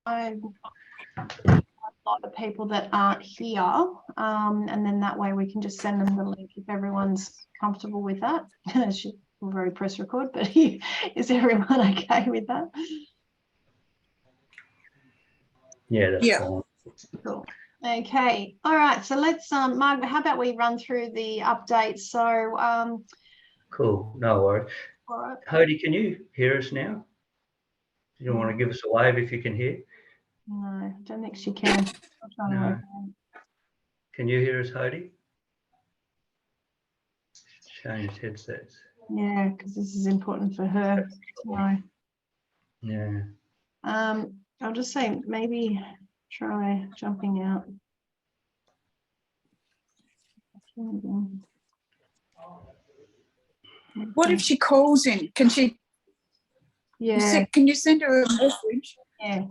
a lot of people that aren't here, and then that way we can just send them the link if everyone's comfortable with that. We'll very press record, but is everyone okay with that? Yeah, that's fine. Cool. Okay. All right. So let's, Margaret, how about we run through the updates? So, cool. No worries. all right. Hody, can you hear us now? Do you want to give us a wave if you can hear? No, I don't think she can. No. Can you hear us, Hody? Change headsets. Yeah, because this is important for her to know. Yeah. I'll just say maybe try jumping out. What if she calls in? Can she? Yeah. Can you send her a message? Yeah.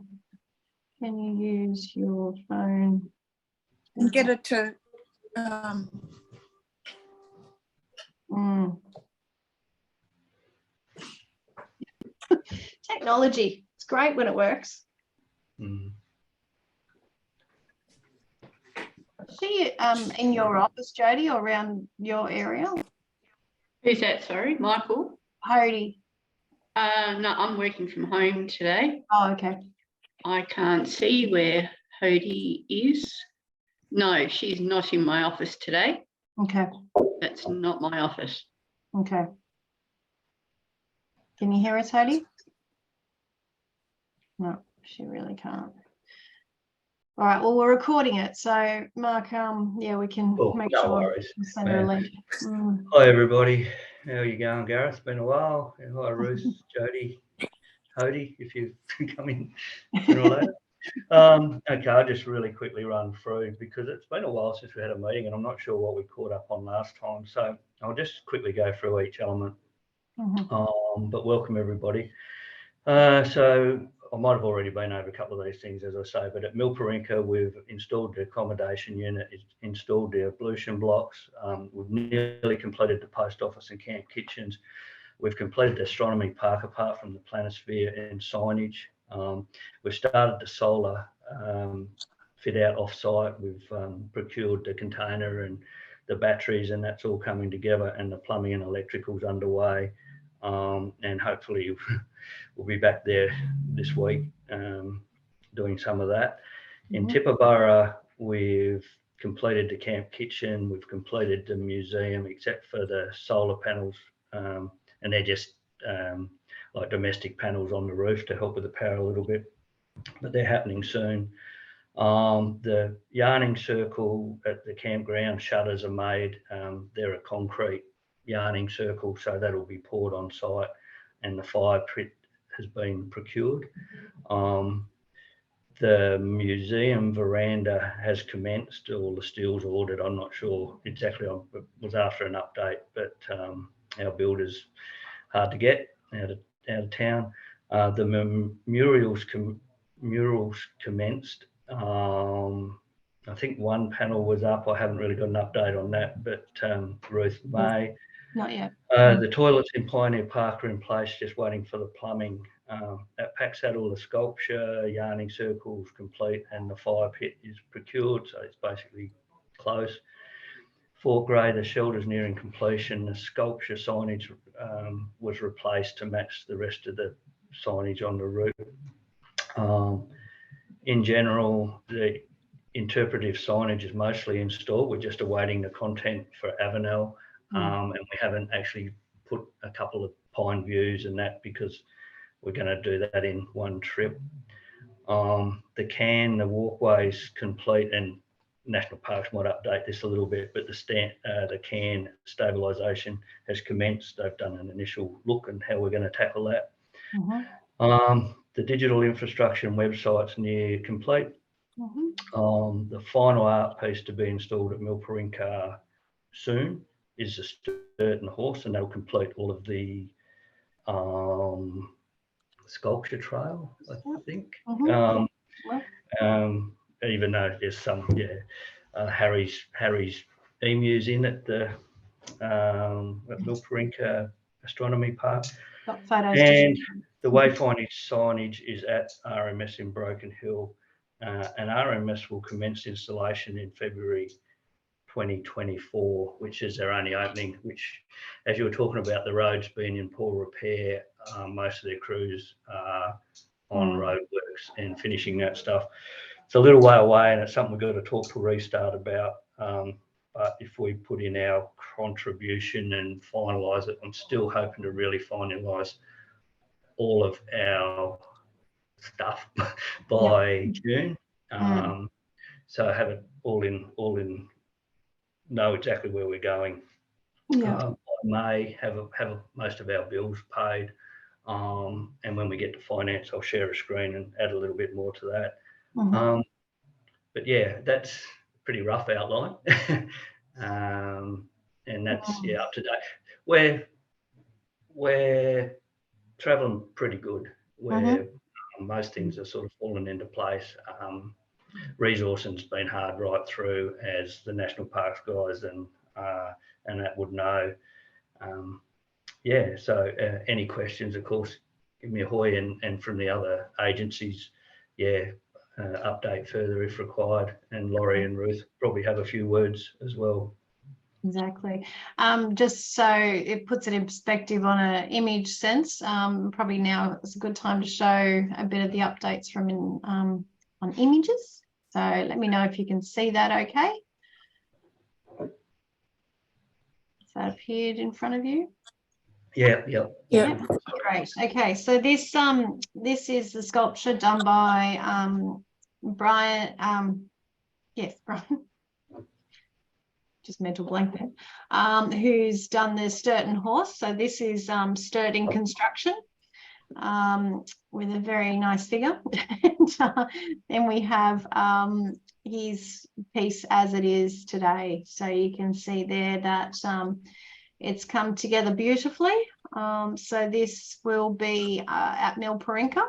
Can you use your phone and get her to? Technology. It's great when it works. Mm. Is she in your office, Jody, or around your area? Who's that? Sorry, Michael. Hody. No, I'm working from home today. Oh, okay. I can't see where Hody is. No, she's not in my office today. Okay. That's not my office. Okay. Can you hear us, Hody? No, she really can't. All right, well, we're recording it. So, Mark, yeah, we can make sure we send her a link. Hi, everybody. How are you going, Gareth? It's been a while. Hi, Ruth, Jody, Hody, if you've come in sooner or later. Okay, I'll just really quickly run through because it's been a while since we had a meeting and I'm not sure what we caught up on last time. So I'll just quickly go through each element. But welcome, everybody. So I might have already been over a couple of these things, as I say, but at Milparinka, we've installed the accommodation unit, installed the ablution blocks. We've nearly completed the post office and camp kitchens. We've completed the astronomy park apart from the planisphere and signage. We've started the solar fit out off-site. We've procured the container and the batteries, and that's all coming together, and the plumbing and electrical's underway. And hopefully we'll be back there this week doing some of that. In Tibooburra, we've completed the camp kitchen, we've completed the museum except for the solar panels, and they're just like domestic panels on the roof to help with the power a little bit, but they're happening soon. The yarning circle at the campground shutters are made. They're a concrete yarning circle, so that'll be poured on site, and the fire pit has been procured. The museum veranda has commenced. All the steel's ordered. I'm not sure exactly. It was after an update, but our builder's hard to get out of town. The murals commenced. I think one panel was up. I haven't really got an update on that, but Ruth may. Not yet. The toilets in Pioneer Park are in place, just waiting for the plumbing. At Packsaddle, the sculpture, yarning circles complete, and the fire pit is procured, so it's basically close. Fort Grey, the shelter's nearing completion. The sculpture signage was replaced to match the rest of the signage on the roof. In general, the interpretive signage is mostly installed. We're just awaiting the content for Avenel, and we haven't actually put a couple of pine views and that because we're going to do that in one trip. The walkway's complete, and National Parks might update this a little bit, but the can stabilisation has commenced. They've done an initial look and how we're going to tackle that. The digital infrastructure and website's near complete. The final art piece to be installed at Milparinka soon is the Sturt and horse, and they'll complete all of the sculpture trail, I think. Even though there's some Harry's emus in at the Milparinka Astronomy Park. Got photos. And the wayfinding signage is at RMS in Broken Hill, and RMS will commence installation in February 2024, which is their only opening, which, as you were talking about the roads being in poor repair, most of their crews are on roadworks and finishing that stuff. It's a little way away, and it's something we've got to talk to Restart about. But if we put in our contribution and finalise it, I'm still hoping to really finalise all of our stuff by June. So have it all in, know exactly where we're going. I may have most of our bills paid, and when we get to finance, I'll share a screen and add a little bit more to that. But yeah, that's a pretty rough outline. And that's up to date. We're traveling pretty good, where most things are sort of falling into place. Resourcing's been hard right through, as the national parks guys and that would know. So any questions, of course, give me a hoy, and from the other agencies, update further if required. And Laurie and Ruth probably have a few words as well. Exactly. Just so it puts it in perspective on an image sense, probably now is a good time to show a bit of the updates from on images. So let me know if you can see that okay. Has that appeared in front of you? Yeah. Great. Okay, so this is the sculpture done by Brian. Yes, Brian. Just mental blank there. Who's done the Sturton horse? So this is Sturt in construction, with a very nice figure. And then we have his piece as it is today. So you can see there that it's come together beautifully. So this will be at Milparinka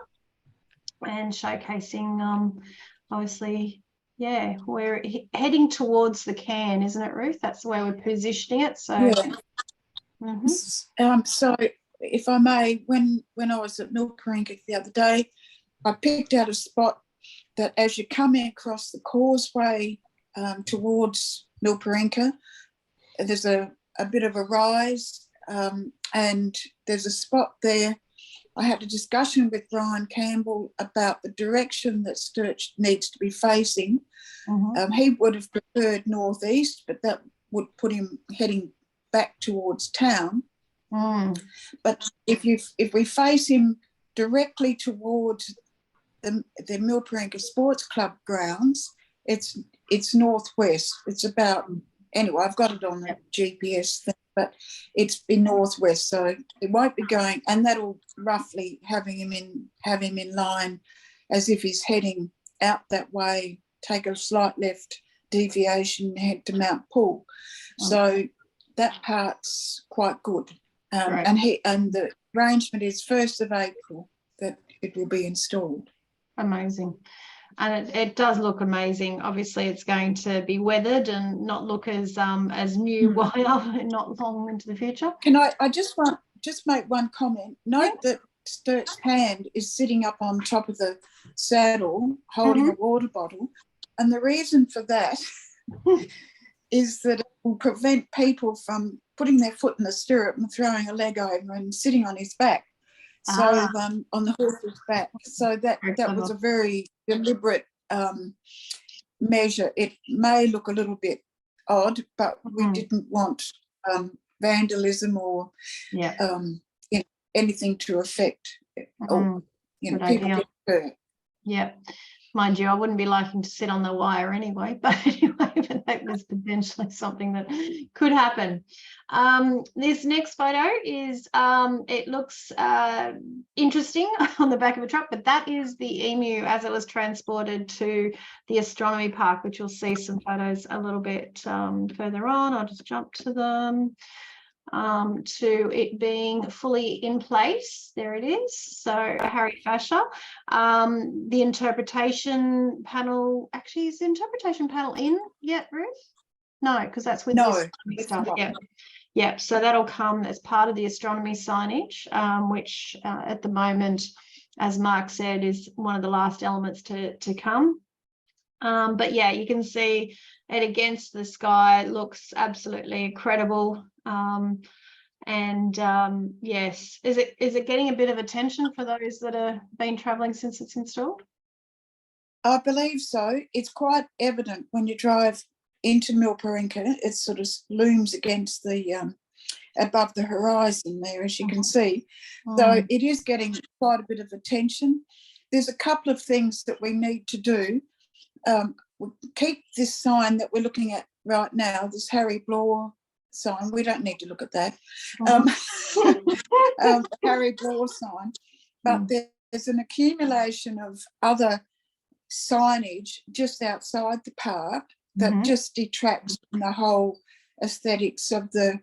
and showcasing, obviously, we're heading towards the Cairn, isn't it, Ruth? That's the way we're positioning it. So, so if I may, when I was at Milparinka the other day, I picked out a spot that as you're coming across the causeway towards Milparinka, there's a bit of a rise, and there's a spot there. I had a discussion with Brian Campbell about the direction that Sturts needs to be facing. He would have preferred northeast, but that would put him heading back towards town. But if we face him directly towards the Milparinka Sports Club grounds, it's northwest. It's about, anyway, I've got it on the GPS thing, but it's in northwest, so it won't be going, and that'll roughly have him in line as if he's heading out that way, take a slight left deviation, head to Mount Poole. So that part's quite good. Right. And the arrangement is 1st of April that it will be installed. Amazing. And it does look amazing. Obviously, it's going to be weathered and not look as new wire not long into the future. Can I just make one comment? Note that Sturt's hand is sitting up on top of the saddle holding a water bottle, and the reason for that is that it will prevent people from putting their foot in the stirrup and throwing a leg over and sitting on his back. So on the horse's back. So that was a very deliberate measure. It may look a little bit odd, but we didn't want vandalism or anything to affect or people get hurt. Yeah. Mind you, I wouldn't be liking to sit on the wire anyway, but anyway, but that was potentially something that could happen. This next photo is, it looks interesting on the back of a truck, but that is the emu as it was transported to the astronomy park, which you'll see some photos a little bit further on. I'll just jump to them. To it being fully in place. There it is. So Harry Fasher. The interpretation panel, actually, is the interpretation panel in yet, Ruth? No, because that's with this stuff. Yeah, so that'll come as part of the astronomy signage, which at the moment, as Mark said, is one of the last elements to come. But yeah, you can see it against the sky. It looks absolutely incredible. Yes, is it getting a bit of attention for those that have been travelling since it's installed? I believe so. It's quite evident when you drive into Milparinka. It sort of looms against the above the horizon there, as you can see. So it is getting quite a bit of attention. There's a couple of things that we need to do. Keep this sign that we're looking at right now, this Harry Bloor sign. We don't need to look at that. Harry Bloor sign. But there's an accumulation of other signage just outside the park that just detracts from the whole aesthetics of the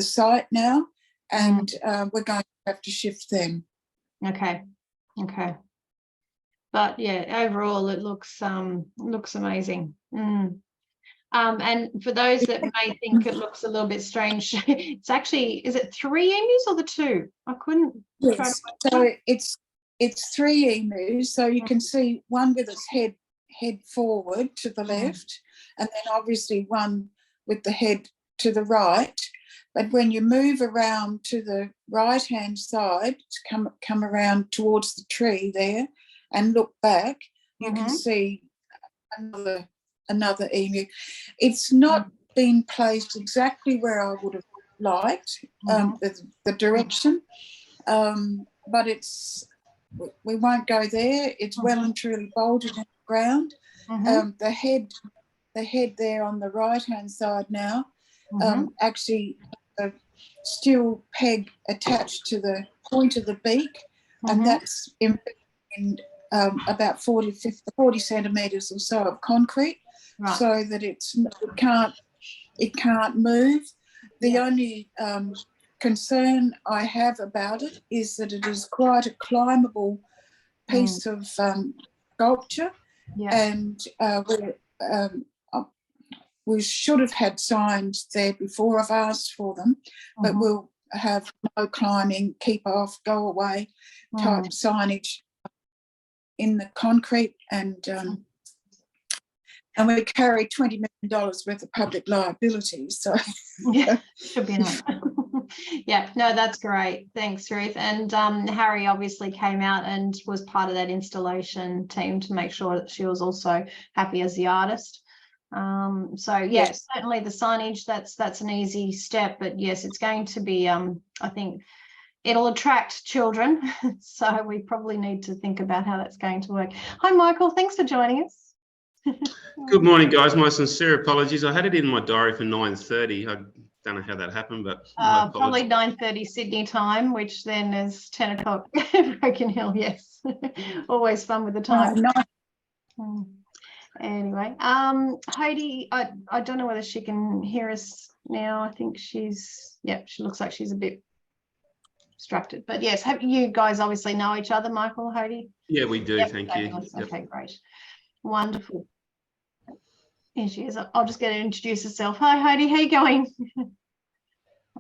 site now, and we're going to have to shift them. Okay. But yeah, overall it looks amazing. And for those that may think it looks a little bit strange, it's actually, is it 3 emus or the 2? I couldn't. Yes. So it's 3 emus. So you can see one with its head forward to the left, and then obviously one with the head to the right. But when you move around to the right-hand side, come around towards the tree there and look back, you can see another emu. It's not been placed exactly where I would have liked, the direction, but we won't go there. It's well and truly bolted in the ground. The head there on the right-hand side now, actually a steel peg attached to the point of the beak, and that's in about 40 centimetres or so of concrete, so that it can't move. The only concern I have about it is that it is quite a climbable piece of sculpture, and we should have had signs there before. I've asked for them, but we'll have no climbing, keep off, go away type signage in the concrete, and we carry $20 million worth of public liability. So should be enough. Yeah, no, that's great. Thanks, Ruth. And Harry obviously came out and was part of that installation team to make sure that she was also happy as the artist. So yes, certainly the signage, that's an easy step, but yes, it's going to be I think it'll attract children, so we probably need to think about how that's going to work. Hi Michael, thanks for joining us. Good morning, guys. My sincere apologies. I had it in my diary for 9:30. I don't know how that happened, but probably 9:30 Sydney time, which then is 10 o'clock Broken Hill. Yes. Always fun with the time. Anyway, Heidi, I don't know whether she can hear us now. I think she looks like she's a bit distracted, but yes, you guys obviously know each other, Michael, Heidi? Yeah, we do. Thank you. Okay, great. Wonderful. Here she is. I'll just get her to introduce herself. Hi, Heidi, how you going?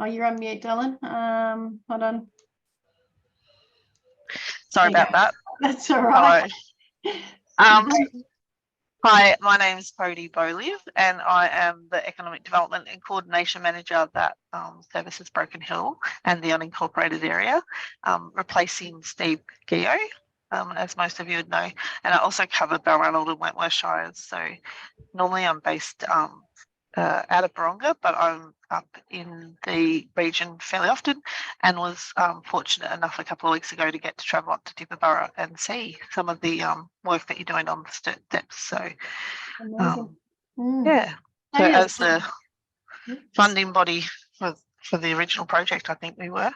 Oh, you're on mute, darling. Hold on. Sorry about that. That's all right. Hi, my name is Cody Boliv, and I am the Economic Development and Coordination Manager that services Broken Hill and the unincorporated area, replacing Steve Gio, as most of you would know. And I also cover Balranald and Wentworth Shires. So normally I'm based out of Baronga, but I'm up in the region fairly often, and was fortunate enough a couple of weeks ago to get to travel up to Dipperborough and see some of the work that you're doing on the Sturts depths. So yeah, so as the funding body for the original project, I think we were.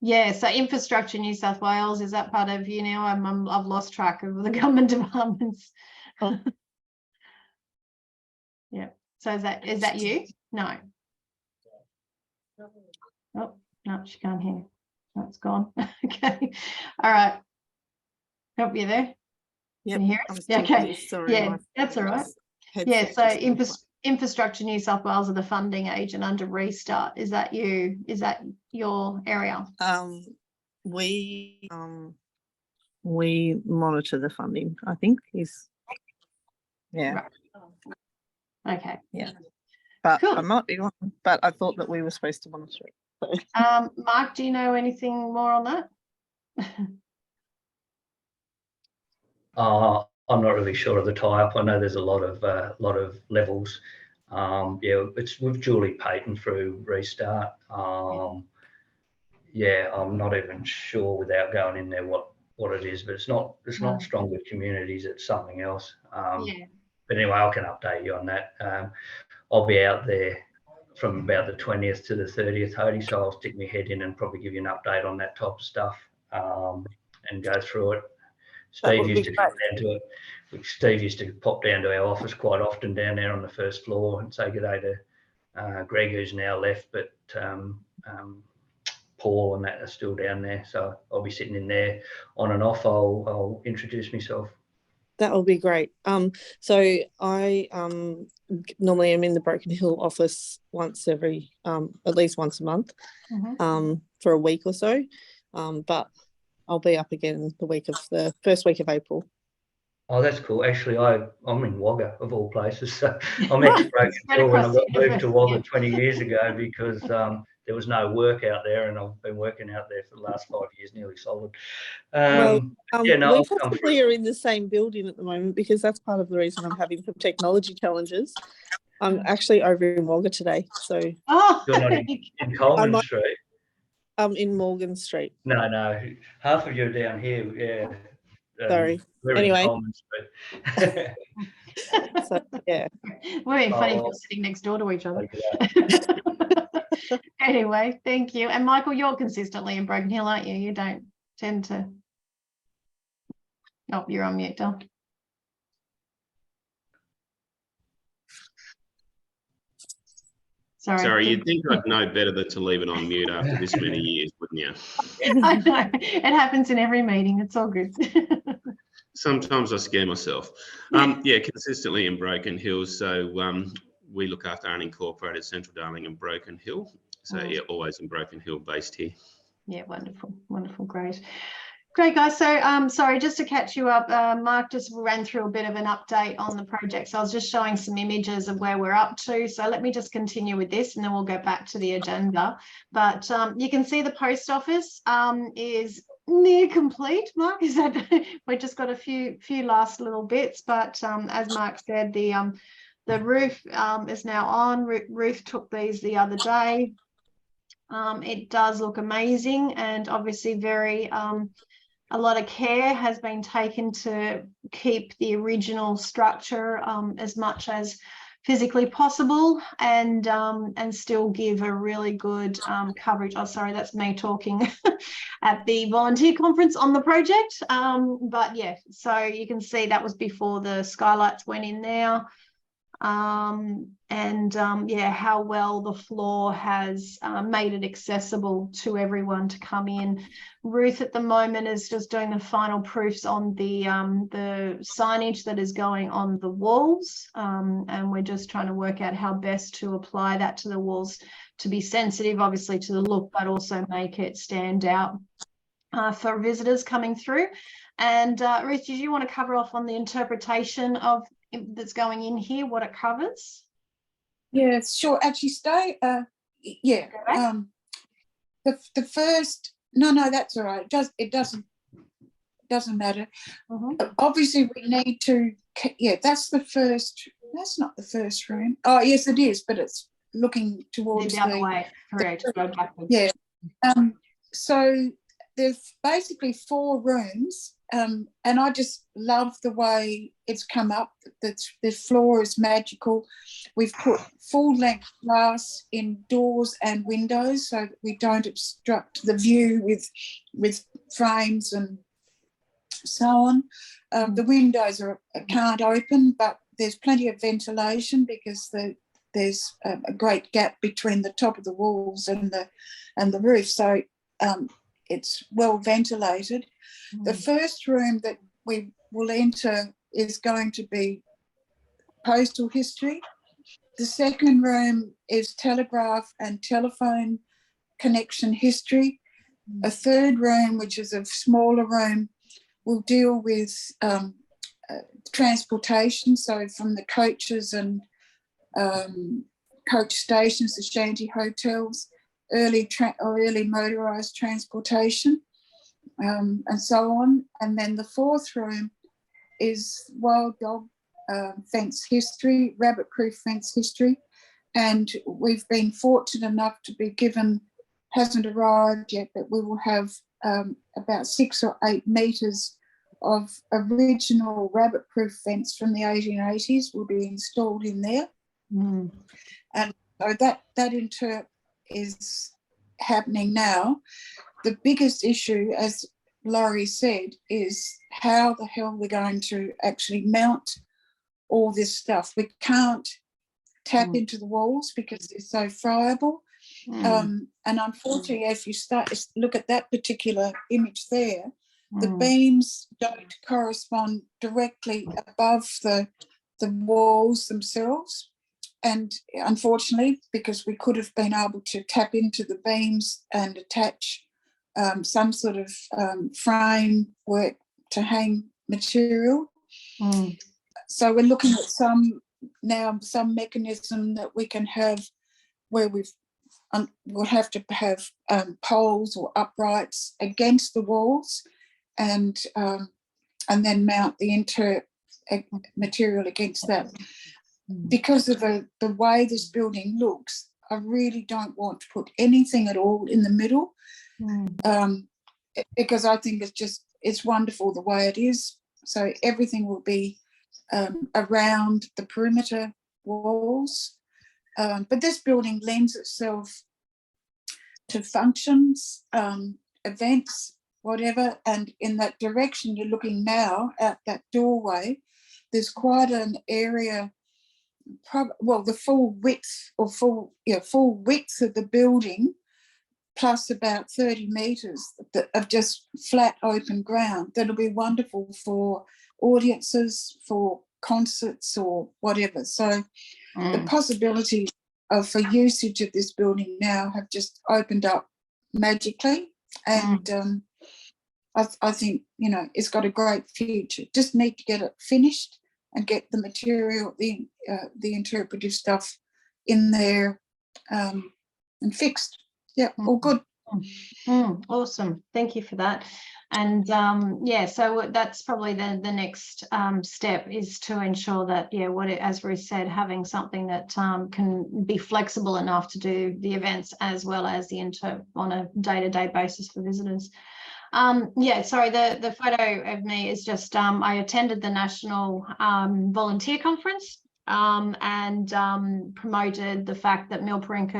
Yeah, so Infrastructure New South Wales, is that part of you now? I've lost track of the government departments. Yeah. So is that you? No. Oh, no, she can't hear. No, it's gone. Okay. All right. Hope you're there. Yep. Can you hear us? Yeah, okay. Sorry, yeah, that's all right. Yeah, so Infrastructure New South Wales are the funding agent under Restart. Is that you? Is that your area? We monitor the funding, I think is, yeah. Right. Okay. Yeah. But Cool. I might be wrong, but I thought that we were supposed to monitor it. So. Mark, do you know anything more on that? I'm not really sure of the tie-up. I know there's a lot of levels. Yeah, we've duly patent through Restart. Yeah, I'm not even sure without going in there what it is, but it's not Stronger Communities. It's something else. Yeah. But anyway, I can update you on that. I'll be out there from about the 20th to the 30th, Hody, so I'll stick my head in and probably give you an update on that type of stuff and go through it. Steve used to come down to it. Steve used to pop down to our office quite often down there on the first floor and say good day to Greg, who's now left, but Paul and that are still down there. So I'll be sitting in there on and off. I'll introduce myself. That will be great. So I normally am in the Broken Hill office at least once a month, for a week or so. But I'll be up again the first week of April. Oh, that's cool. Actually, I'm in Wagga, of all places. So I'm ex-Broken Hill when I got moved to Wagga 20 years ago because there was no work out there, and I've been working out there for the last 5 years, nearly solid. We possibly are in the same building at the moment because that's part of the reason I'm having some technology challenges. I'm actually over in Wagga today. So you're not in Coleman Street? I'm in Morgan Street. No. Half of you are down here, yeah. Sorry. We're anyway. in Coleman Street. So, yeah. We're in funny people sitting next door to each other. Anyway, thank you. And Michael, you're consistently in Broken Hill, aren't you? You don't tend to. Oh, you're on mute, Del. Sorry, you'd think I'd know better than to leave it on mute after this many years, wouldn't you? I know. It happens in every meeting. It's all good. Sometimes I scare myself. Yeah, consistently in Broken Hill. So we look after unincorporated Central Darling and Broken Hill. So yeah, always in Broken Hill, based here. Yeah, wonderful, great. Great, guys. So sorry, just to catch you up, Mark just ran through a bit of an update on the project. So I was just showing some images of where we're up to. So let me just continue with this and then we'll go back to the agenda. But you can see the post office is near complete. Mark, is that we've just got a few last little bits, but as Mark said, the roof is now on. Ruth took these the other day. It does look amazing, and obviously very a lot of care has been taken to keep the original structure as much as physically possible, and still give a really good coverage. Oh, sorry, that's me talking at the volunteer conference on the project. But yeah, so you can see that was before the skylights went in there. Yeah, how well the floor has made it accessible to everyone to come in. Ruth at the moment is just doing the final proofs on the signage that is going on the walls, and we're just trying to work out how best to apply that to the walls to be sensitive, obviously, to the look, but also make it stand out for visitors coming through. And Ruth, did you want to cover off on the interpretation of that's going in here, what it covers? Yeah, sure. Actually, stay. Yeah. The first. No, that's all right. It doesn't matter. Obviously, we need to. Yeah, that's the first. That's not the first room. Oh, yes, it is, but it's looking towards the other way. Correct. Go backwards. Yeah. So there's basically 4 rooms. And I just love the way it's come up. The floor is magical. We've put full-length glass in doors and windows so that we don't obstruct the view with frames and so on. The windows can't open, but there's plenty of ventilation because there's a great gap between the top of the walls and the roof. So it's well ventilated. The first room that we will enter is going to be postal history. The second room is telegraph and telephone connection history. A third room, which is a smaller room, will deal with transportation, so from the coaches and coach stations, the shanty hotels, early motorised transportation, and so on. And then the fourth room is wild dog fence history, rabbit-proof fence history. And we've been fortunate enough to be given, hasn't arrived yet, but we will have about 6 or 8 metres of original rabbit-proof fence from the 1880s will be installed in there. Mm. And so that interp is happening now. The biggest issue, as Laurie said, is how the hell we're going to actually mount all this stuff. We can't tap into the walls because they're so friable. And unfortunately, if you look at that particular image there, the beams don't correspond directly above the walls themselves. And unfortunately, because we could have been able to tap into the beams and attach some sort of framework to hang material. So we're looking at some mechanism that we can have where we'll have to have poles or uprights against the walls, and then mount the material against that. Because of the way this building looks, I really don't want to put anything at all in the middle, because I think it's wonderful the way it is. So everything will be around the perimeter walls. But this building lends itself to functions, events, whatever. And in that direction you're looking now, out that doorway, there's quite an area. The full width of the building, plus about 30 metres of just flat open ground. That'll be wonderful for audiences, for concerts or whatever. So the possibilities for usage of this building now have just opened up magically, and I think it's got a great future. Just need to get it finished and get the material, the interpretive stuff in there and fixed. Yeah, all good. Awesome. Thank you for that. And so that's probably the next step, is to ensure that, as Ruth said, having something that can be flexible enough to do the events as well as the interp on a day-to-day basis for visitors. The photo of me is just I attended the National Volunteer Conference and promoted the fact that Milparinka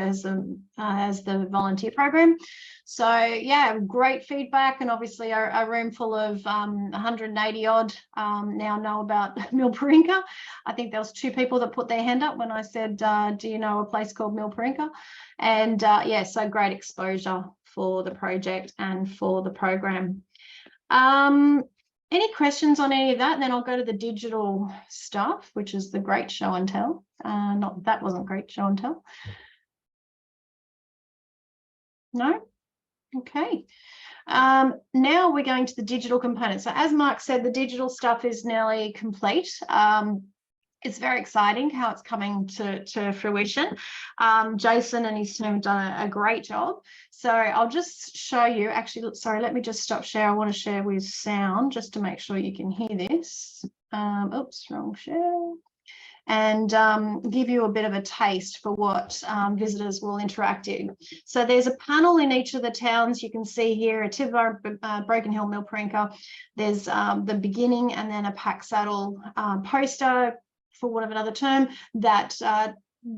has the volunteer program. So great feedback, and obviously a room full of 180 odd now know about Milparinka. I think there was 2 people that put their hand up when I said, do you know a place called Milparinka? And so great exposure for the project and for the program. Any questions on any of that? And then I'll go to the digital stuff, which is the great show and tell. That wasn't great show and tell. No? Okay. Now we're going to the digital component. So as Mark said, the digital stuff is nearly complete. It's very exciting how it's coming to fruition. Jason and his team have done a great job. So I'll just show you, actually, sorry, let me just stop share. I want to share with sound just to make sure you can hear this. Oops, wrong share. And give you a bit of a taste for what visitors will interact in. So there's a panel in each of the towns. You can see here a Tiverton, Broken Hill, Milparinka. There's the beginning and then a pack saddle poster, for want of another term, that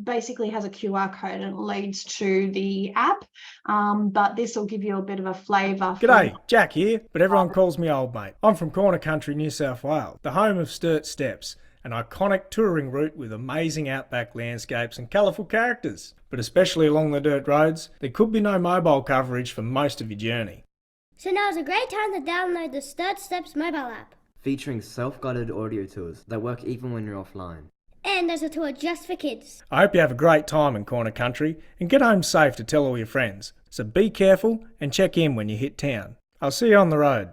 basically has a QR code and it leads to the app. But this will give you a bit of a flavour. G'day, Jack here, but everyone calls me Old Mate. I'm from Corner Country, New South Wales, the home of Sturts Steps, an iconic touring route with amazing outback landscapes and colourful characters. But especially along the dirt roads, there could be no mobile coverage for most of your journey. So now is a great time to download the Sturts Steps mobile app. Featuring self-guided audio tours that work even when you're offline. And there's a tour just for kids. I hope you have a great time in Corner Country and get home safe to tell all your friends. So be careful and check in when you hit town. I'll see you on the road.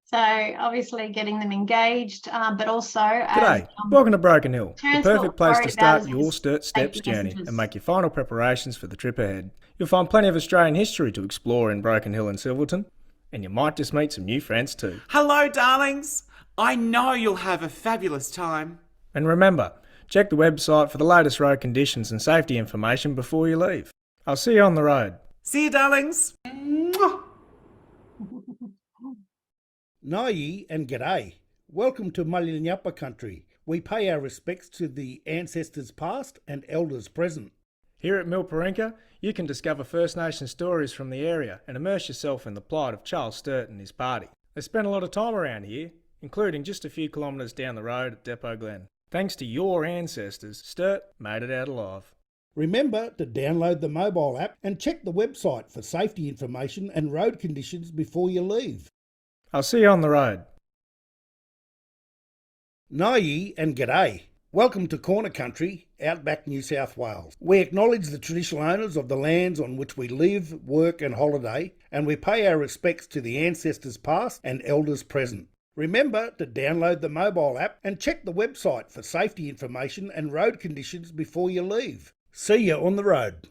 So obviously getting them engaged, but also G'day, welcome to Broken Hill, the parents what perfect place we're to worried about start is your this Sturts Steps safety journey messages. and make your final preparations for the trip ahead. You'll find plenty of Australian history to explore in Broken Hill and Silverton, and you might just meet some new friends too. Hello, darlings. I know you'll have a fabulous time. And remember, check the website for the latest road conditions and safety information before you leave. I'll see you on the road. See you, darlings. Mwah. Nai and g'day. Welcome to Mullinyappa country. We pay our respects to the ancestors past and elders present. Here at Milparinka, you can discover First Nation stories from the area and immerse yourself in the plight of Charles Sturt and his party. They spent a lot of time around here, including just a few kilometres down the road at Depot Glen. Thanks to your ancestors, Sturt made it out alive. Remember to download the mobile app and check the website for safety information and road conditions before you leave. I'll see you on the road. Nai and g'day. Welcome to Corner Country, Outback New South Wales. We acknowledge the traditional owners of the lands on which we live, work and holiday, and we pay our respects to the ancestors past and elders present. Remember to download the mobile app and check the website for safety information and road conditions before you leave. See you on the road.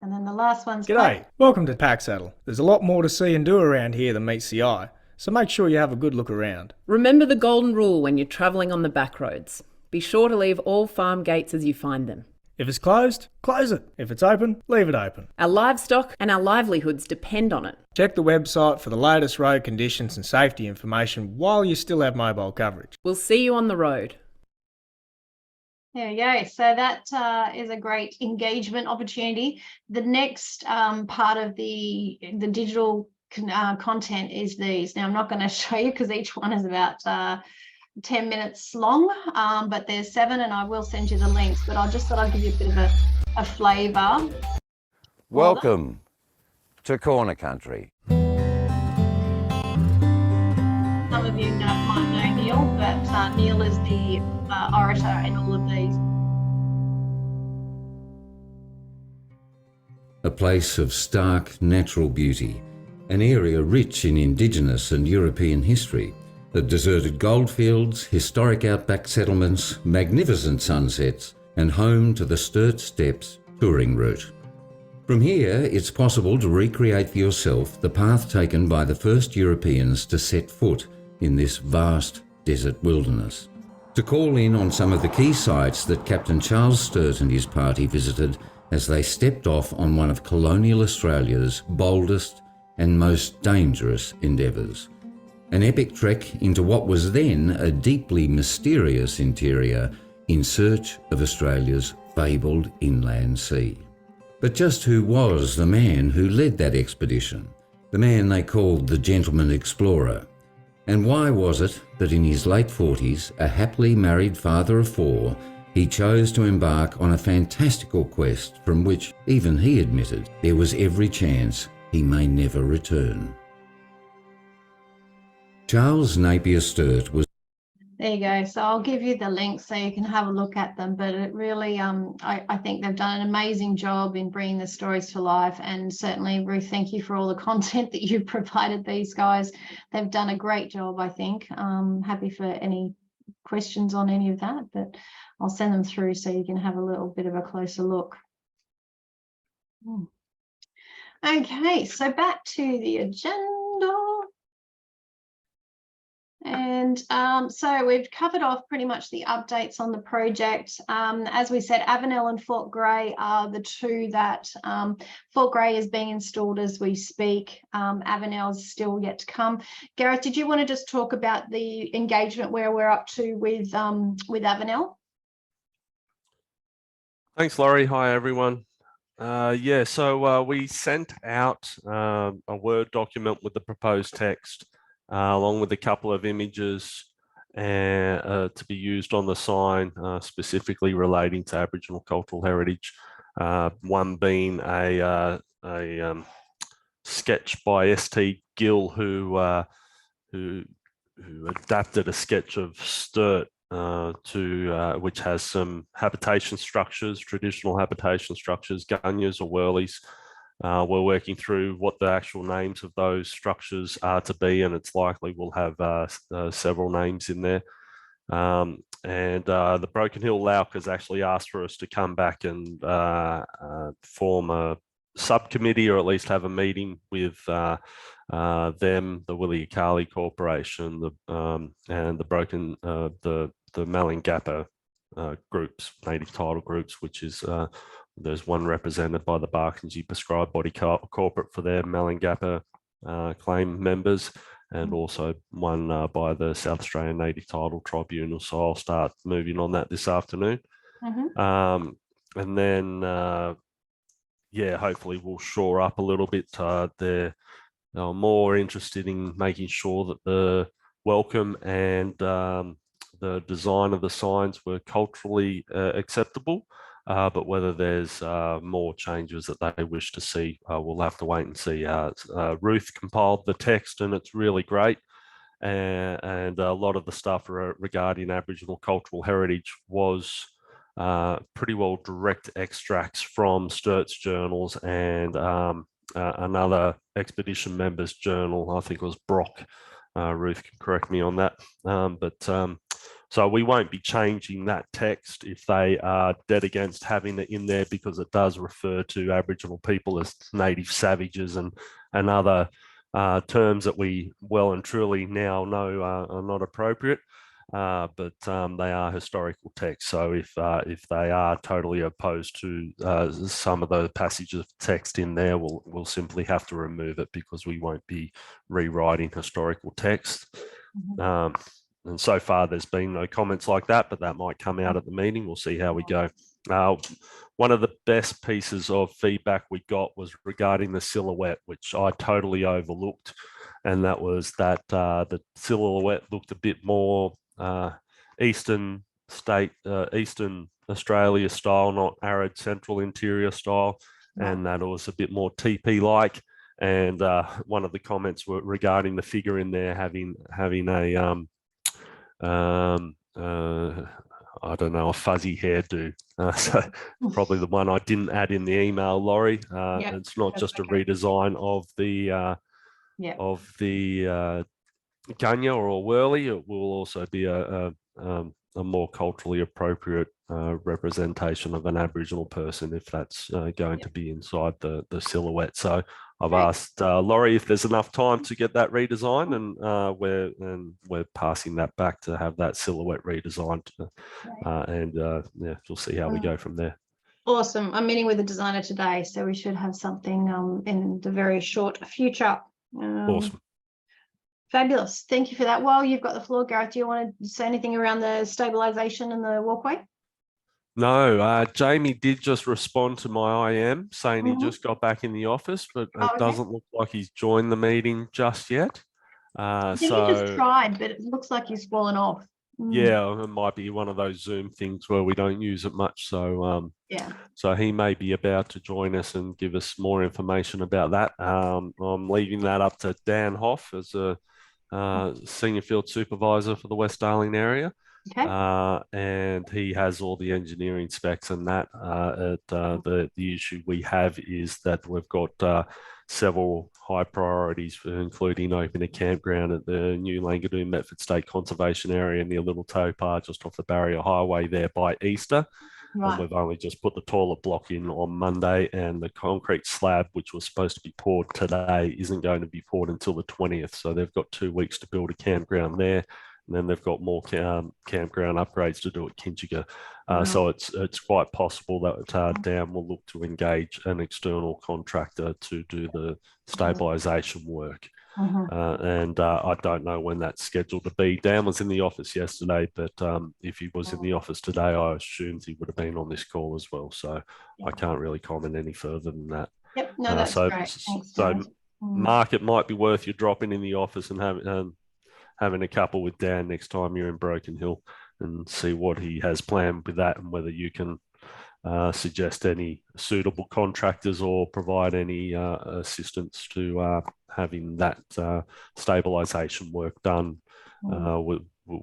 And then the last one's G'day, welcome to Packsaddle. There's a lot more to see and do around here than meets the eye, so make sure you have a good look around. Remember the golden rule when you're travelling on the back roads. Be sure to leave all farm gates as you find them. If it's closed, close it. If it's open, leave it open. Our livestock and our livelihoods depend on it. Check the website for the latest road conditions and safety information while you still have mobile coverage. We'll see you on the road. There you go. So that is a great engagement opportunity. The next part of the digital content is these. Now, I'm not going to show you because each one is about 10 minutes long, but there's 7 and I will send you the links, but I just thought I'd give you a bit of a flavour. Welcome to Corner Country. Some of you might know Neil, but Neil is the orator in all of these. A place of stark natural beauty, an area rich in Indigenous and European history, the deserted goldfields, historic outback settlements, magnificent sunsets, and home to the Sturts Steps touring route. From here, it's possible to recreate for yourself the path taken by the first Europeans to set foot in this vast desert wilderness. To call in on some of the key sites that Captain Charles Sturt and his party visited as they stepped off on one of colonial Australia's boldest and most dangerous endeavours. An epic trek into what was then a deeply mysterious interior in search of Australia's fabled inland sea. But just who was the man who led that expedition? The man they called the Gentleman Explorer? And why was it that in his late 40s, a happily married father of 4, he chose to embark on a fantastical quest from which even he admitted there was every chance he may never return? Charles Napier Sturt was... There you go. So I'll give you the links so you can have a look at them. But it really, I think they've done an amazing job in bringing the stories to life. And certainly, Ruth, thank you for all the content that you've provided these guys. They've done a great job, I think. Happy for any questions on any of that, but I'll send them through so you can have a little bit of a closer look. Okay, so back to the agenda. And so we've covered off pretty much the updates on the project. As we said, Avenel and Fort Grey are the two that Fort Grey is being installed as we speak. Avenel is still yet to come. Gareth, did you want to just talk about the engagement where we're up to with Avenel? Thanks, Laurie. Hi, everyone. So we sent out a Word document with the proposed text, along with a couple of images to be used on the sign, specifically relating to Aboriginal cultural heritage. One being a sketch by St. Gill, who who adapted a sketch of Sturt which has some habitation structures, traditional habitation structures, gunyahs or whirlies. We're working through what the actual names of those structures are to be, and it's likely we'll have several names in there. And the Broken Hill Lauk has actually asked for us to come back and form a subcommittee, or at least have a meeting with them, the Williakali Corporation, and the Malingappa groups, native title groups, which is there's one represented by the Barkindji Prescribed Body Corporate for their Malingappa claim members, and also one by the South Australian Native Title Tribunal. So I'll start moving on that this afternoon. And then, yeah, hopefully we'll shore up a little bit. They're more interested in making sure that the welcome and the design of the signs were culturally acceptable. But whether there's more changes that they wish to see, we'll have to wait and see. Ruth compiled the text, and it's really great. And a lot of the stuff regarding Aboriginal cultural heritage was pretty well direct extracts from Sturts journals and another expedition member's journal. I think it was Brock. Ruth can correct me on that. So we won't be changing that text if they are dead against having it in there, because it does refer to Aboriginal people as native savages and other terms that we well and truly now know are not appropriate. But they are historical texts. So if they are totally opposed to some of the passages of text in there, we'll simply have to remove it, because we won't be rewriting historical text. And so far, there's been no comments like that, but that might come out at the meeting. We'll see how we go. One of the best pieces of feedback we got was regarding the silhouette, which I totally overlooked. And that was that the silhouette looked a bit more Eastern Australia style, not arid central interior style, and that it was a bit more TP-like. And one of the comments were regarding the figure in there having a I don't know, a fuzzy hairdo. So probably the one I didn't add in the email, Laurie. It's not just a redesign of the gunya or a whirly. It will also be a more culturally appropriate representation of an Aboriginal person, if that's going to be inside the silhouette. So I've asked Laurie if there's enough time to get that redesigned, and we're passing that back to have that silhouette redesigned, and yeah, we'll see how we go from there. Awesome. I'm meeting with the designer today, so we should have something in the very short future. Awesome. Fabulous. Thank you for that. While you've got the floor, Gareth, do you want to say anything around the stabilisation and the walkway? No, Jamie did just respond to my IM saying he just got back in the office, but it doesn't look like he's joined the meeting just yet. I think he just tried, but it looks like he's fallen off. Yeah, it might be one of those Zoom things where we don't use it much. So so he may be about to join us and give us more information about that. I'm leaving that up to Dan Hoff as a senior field supervisor for the West Darling area. And he has all the engineering specs and that. The issue we have is that we've got several high priorities, including opening a campground at the new Langadoon Metford State Conservation Area near Little Topar, just off the Barrier Highway there by Easter. And we've only just put the toilet block in on Monday, and the concrete slab, which was supposed to be poured today, isn't going to be poured until the 20th. So they've got 2 weeks to build a campground there. And then they've got more campground upgrades to do at Kinchiga. So it's quite possible that Dan will look to engage an external contractor to do the stabilisation work. And I don't know when that's scheduled to be. Dan was in the office yesterday, but if he was in the office today, I assumed he would have been on this call as well. So I can't really comment any further than that. Yep, no, that's great. Thanks, so Mark, it might be worth you dropping in the office and having a couple with Dan next time you're in Broken Hill, and see what he has planned with that, and whether you can suggest any suitable contractors or provide any assistance to having that stabilisation work done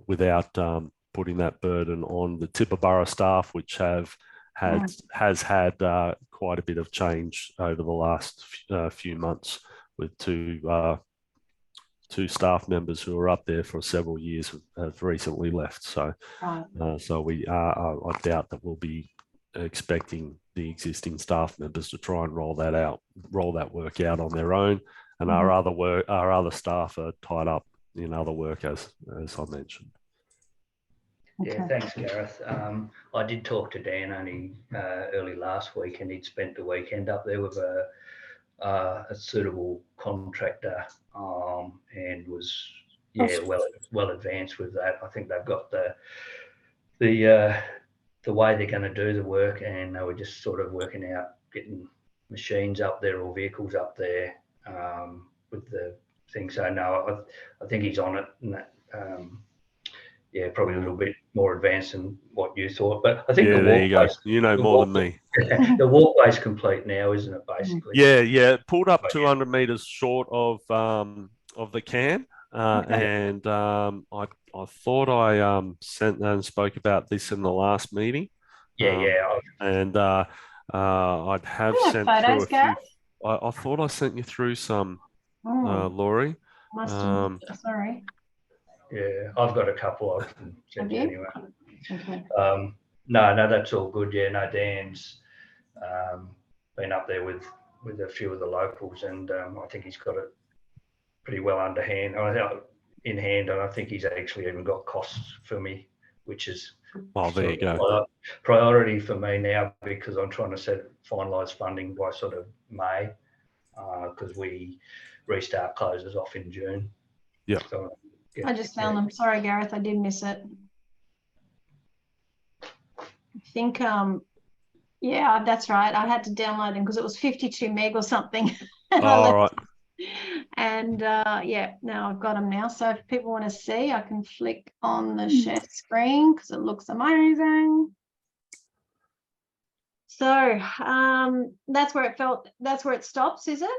without putting that burden on the Tibooburra staff, which has had quite a bit of change over the last few months, with two staff members who are up there for several years have recently left. So, so I doubt that we'll be expecting the existing staff members to try and roll that work out on their own. And our other staff are tied up in other work, as I mentioned. Yeah, thanks, Gareth. I did talk to Dan only early last week, and he'd spent the weekend up there with a suitable contractor, and was well advanced with that. I think they've got the way they're going to do the work, and they were just sort of working out getting machines up there or vehicles up there with the thing. So no, I think he's on it, and that. Yeah, probably a little bit more advanced than what you thought, but I think there you go. You know more than me. The walkway's complete now, isn't it? Basically. Yeah. It pulled up 200 meters short of the can, and I thought I sent and spoke about this in the last meeting. And I'd have sent through a few. I thought I sent you through some, Laurie. Sorry. Yeah, I've got a couple I can send you anyway. Okay. No, that's all good. Yeah, no, Dan's been up there with a few of the locals, and I think he's got it pretty well in hand, and I think he's actually even got costs for me, which is there you go. Priority for me now, because I'm trying to finalise funding by sort of May, because we restart closes off in June. Yeah. So, I just found them. Sorry, Gareth, I did miss it. I think, yeah, that's right. I had to download them because it was 52 meg or something. All right. And yeah, now I've got them now. So if people want to see, I can flick on the share screen because it looks amazing. So that's where it stops, is it?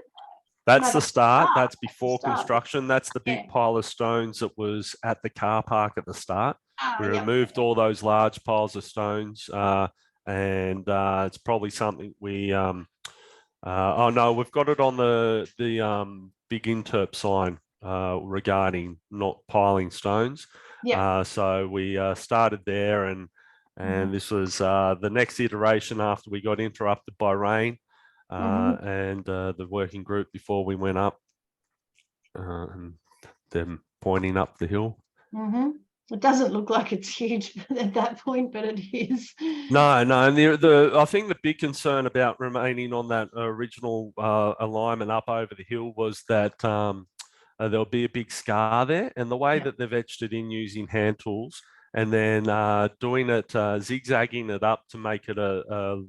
That's the start. That's before construction. That's the big pile of stones that was at the car park at the start. We removed all those large piles of stones, and it's probably something we. Oh no, we've got it on the big interp sign regarding not piling stones. So we started there, and this was the next iteration after we got interrupted by rain. And the working group before we went up, and them pointing up the hill. It doesn't look like it's huge at that point, but it is. No, and I think the big concern about remaining on that original alignment up over the hill was that there'll be a big scar there, and the way that they've etched it in using hand tools, and then doing it, zigzagging it up to make it a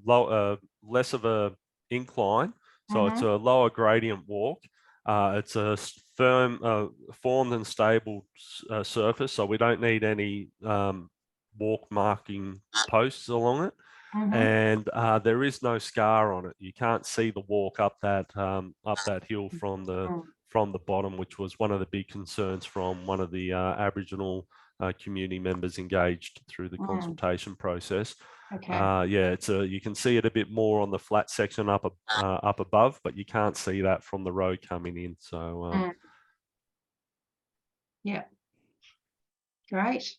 less of a incline, so it's a lower gradient walk. It's a firm, formed and stable surface, so we don't need any walk marking posts along it. And there is no scar on it. You can't see the walk up that hill from the bottom, which was one of the big concerns from one of the Aboriginal community members engaged through the consultation process. Yeah, you can see it a bit more on the flat section up above, but you can't see that from the road coming in. So yeah, great.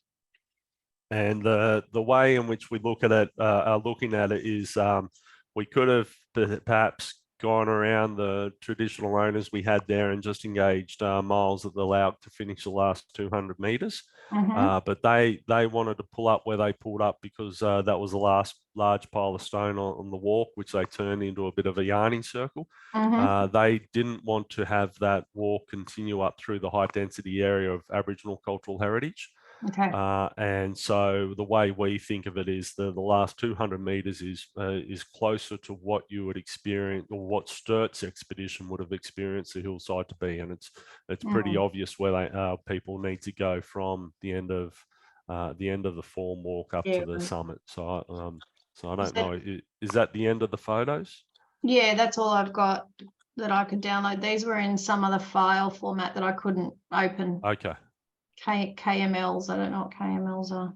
And the way in which we look at it, are looking at it, is we could have perhaps gone around the traditional owners we had there and just engaged Miles at the Lauk to finish the last 200 meters. But they wanted to pull up where they pulled up because that was the last large pile of stone on the walk, which they turned into a bit of a yarning circle. They didn't want to have that walk continue up through the high density area of Aboriginal cultural heritage. And so the way we think of it is the last 200 meters is closer to what you would experience, or what Sturts expedition would have experienced the hillside to be, and it's pretty obvious where people need to go from the end of the form walk up to the summit. So I don't know, is that the end of the photos? Yeah, that's all I've got that I could download. These were in some other file format that I couldn't open. Okay. KMLs. I don't know what KMLs are.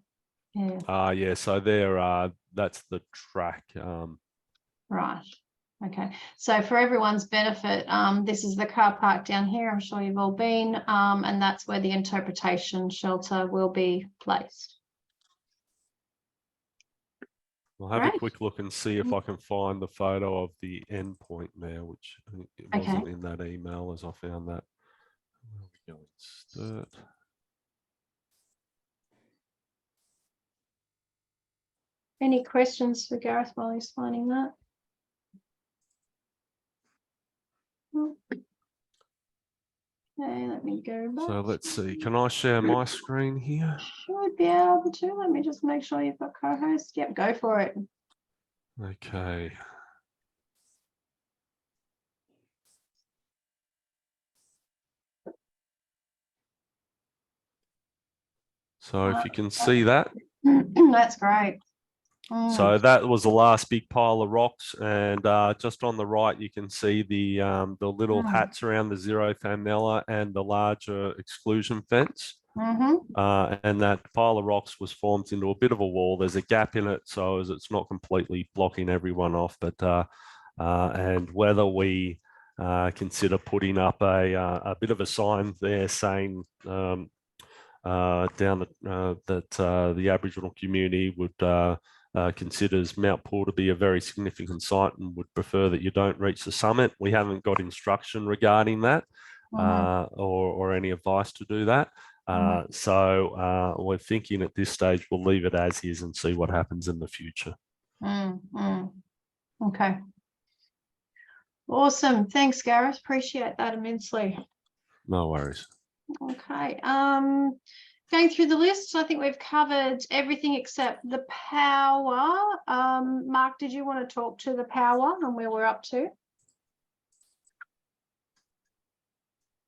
Yeah. Yeah, so they're that's the track. Right. Okay. So for everyone's benefit, this is the car park down here. I'm sure you've all been, and that's where the interpretation shelter will be placed. I'll have Great. a quick look and see if I can find the photo of the endpoint there, which I think it wasn't in that email as I found that. Where we go? Sturt. Any questions for Gareth while he's finding that? Okay, let me go back. So let's see, can I share my screen here? Should be able to. Let me just make sure you've got co-host. Yep, go for it. Okay. So if you can see that. That's great. So that was the last big pile of rocks, and just on the right you can see the little hats around the Xerophamella and the larger exclusion fence. And that pile of rocks was formed into a bit of a wall. There's a gap in it, so as it's not completely blocking everyone off. But and whether we consider putting up a bit of a sign there saying down that the Aboriginal community would considers Mount Poole to be a very significant site and would prefer that you don't reach the summit. We haven't got instruction regarding that or any advice to do that. So we're thinking at this stage we'll leave it as is and see what happens in the future. Okay. Awesome. Thanks, Gareth. Appreciate that immensely. No worries. Okay. Going through the list, I think we've covered everything except the power. Mark, did you want to talk to the power and where we're up to?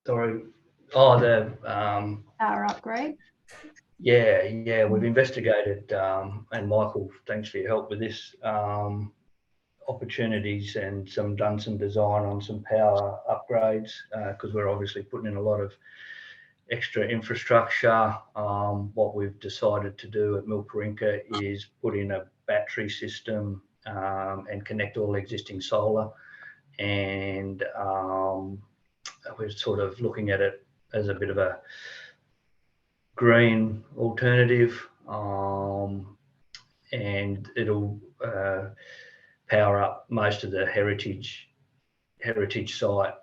Sorry. Oh, the power upgrade. Yeah, we've investigated, and Michael, thanks for your help with this, opportunities and done some design on some power upgrades, because we're obviously putting in a lot of extra infrastructure. What we've decided to do at Milparinka is put in a battery system and connect all existing solar, and we're sort of looking at it as a bit of a green alternative, and it'll power up most of the heritage site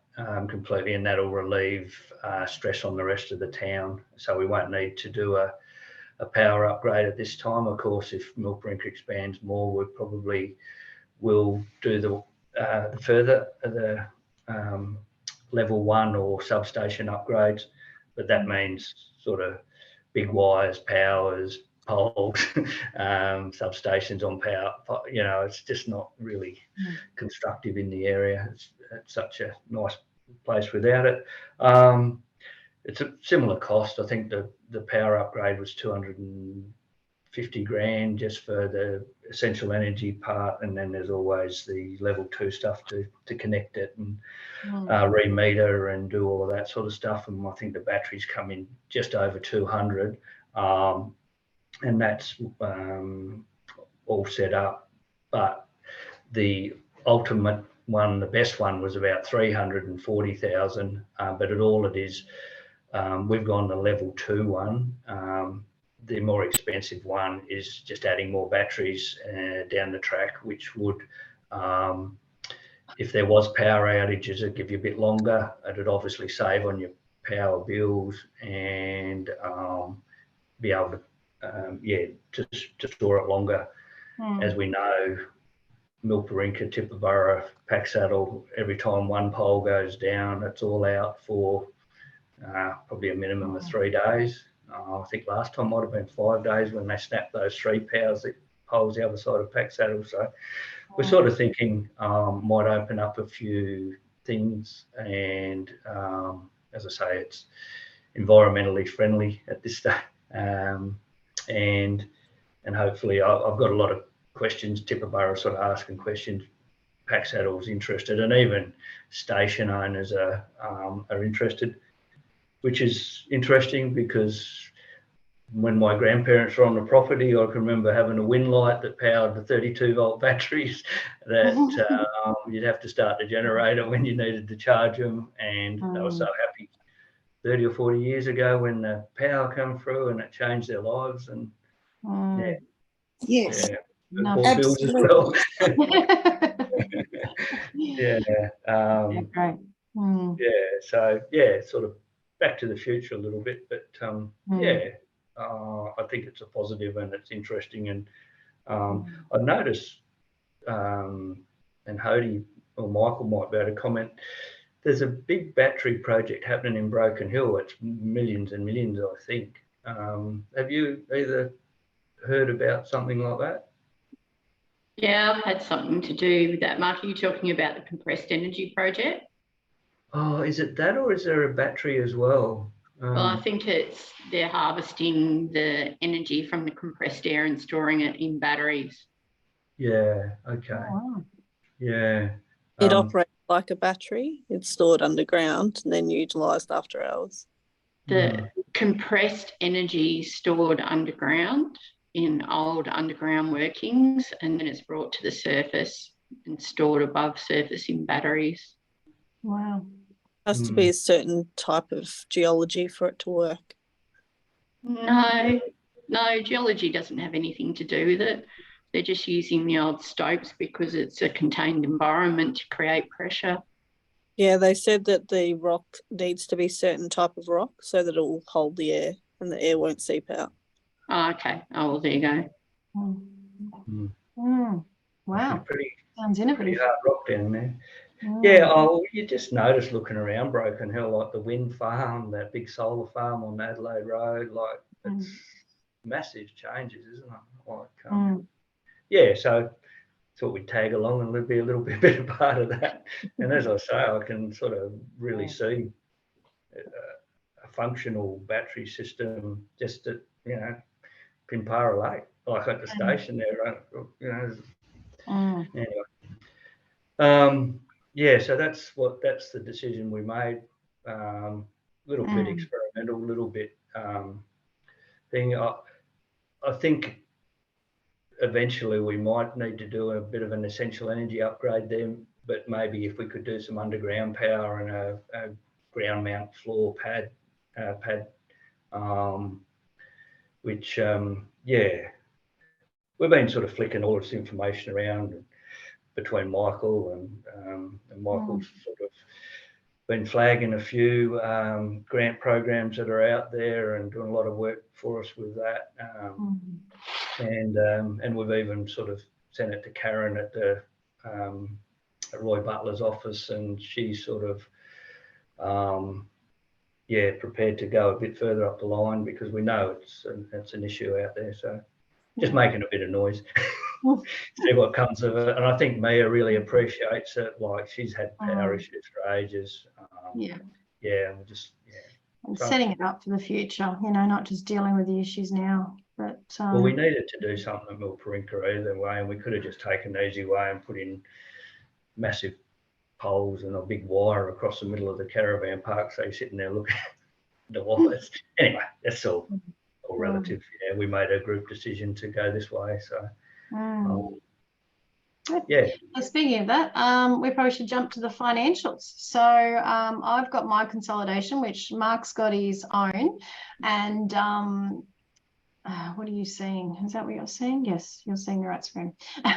completely, and that'll relieve stress on the rest of the town. So we won't need to do a power upgrade at this time. Of course, if Milparinka expands more, we probably will do the level 1 or substation upgrades, but that means sort of big wires, powers, poles, substations on power. You know, it's just not really constructive in the area. It's such a nice place without it. It's a similar cost. I think the power upgrade was 250 grand just for the essential energy part, and then there's always the level 2 stuff to connect it and remeter and do all of that sort of stuff. And I think the batteries come in just over 200, and that's all set up. But the ultimate one, the best one, was about 340,000. But all it is, we've gone the level 2 one. The more expensive one is just adding more batteries down the track, which would, if there was power outages, it'd give you a bit longer. It'd obviously save on your power bills and be able to store it longer. As we know, Milparinka, Tibooburra, Packsaddle, every time one pole goes down, it's all out for probably a minimum of 3 days. I think last time might have been 5 days when they snapped those 3 poles the other side of Packsaddle. So we're sort of thinking might open up a few things, and as I say, it's environmentally friendly at this stage, and hopefully I've got a lot of questions. Tibooburra sort of asking questions. Packsaddle's interested, and even station owners are interested. which is interesting because when my grandparents were on the property, I can remember having a wind light that powered the 32-volt batteries that you'd have to start the generator when you needed to charge them. And they were so happy 30 or 40 years ago when the power came through and it changed their lives. And Yes. yeah, poor bills as well. yeah. Great. Yeah, so yeah, sort of back to the future a little bit, but I think it's a positive and it's interesting. And I noticed, and Hody or Michael might be able to comment, there's a big battery project happening in Broken Hill. It's millions and millions, I think. Have you either heard about something like that? Yeah, I've had something to do with that. Mark, are you talking about the compressed energy project? Oh, is it that, or is there a battery as well? Well, I think they're harvesting the energy from the compressed air and storing it in batteries. Yeah, okay. Yeah. It operates like a battery. It's stored underground and then utilised after hours. The compressed energy stored underground in old underground workings, and then it's brought to the surface and stored above surface in batteries. Wow. Has to be a certain type of geology for it to work. No, geology doesn't have anything to do with it. They're just using the old stopes because it's a contained environment to create pressure. Yeah, they said that the rock needs to be a certain type of rock so that it will hold the air and the air won't seep out. Oh, okay. Oh, well, there you go. Wow. Sounds Pretty innovative. hard rock down there. Yeah, you just notice looking around Broken Hill, like the wind farm, that big solar farm on Adelaide Road, like it's massive changes, isn't it? Like, yeah, so thought we'd tag along and be a little bit a part of that. And as I say, I can sort of really see a functional battery system just at, Pinpara Lake, like at the station there, anyway. So that's the decision we made. Little bit experimental, little bit thing. I think eventually we might need to do a bit of an essential energy upgrade there, but maybe if we could do some underground power and a ground mount floor pad, which we've been sort of flicking all this information around between Michael and Michael's sort of been flagging a few grant programs that are out there and doing a lot of work for us with that. And we've even sort of sent it to Karen at the at Roy Butler's office, and she's sort of prepared to go a bit further up the line because we know it's an issue out there. So just making a bit of noise. See what comes of it. And I think Mia really appreciates it. Like, she's had power issues for ages. And setting it up for the future, not just dealing with the issues now. But well, we needed to do something at Milparinka either way, and we could have just taken the easy way and put in massive poles and a big wire across the middle of the caravan park, so you're sitting there looking at the wires. Anyway, that's all relative. Yeah, we made a group decision to go this way. So speaking of that, we probably should jump to the financials. So I've got my consolidation, which Mark's got his own, and what are you seeing? Is that what you're seeing? Yes, you're seeing the right screen.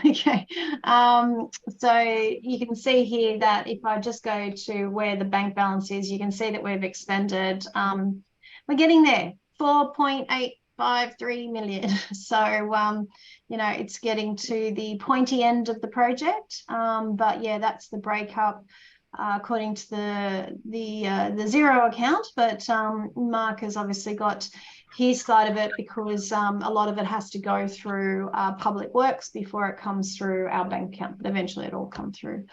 Okay. So you can see here that if I just go to where the bank balance is, you can see that we've expended, we're getting there, 4.853 million. So, it's getting to the pointy end of the project. But yeah, that's the breakup according to the zero account. But Mark has obviously got his side of it because a lot of it has to go through public works before it comes through our bank account, but eventually it'll come through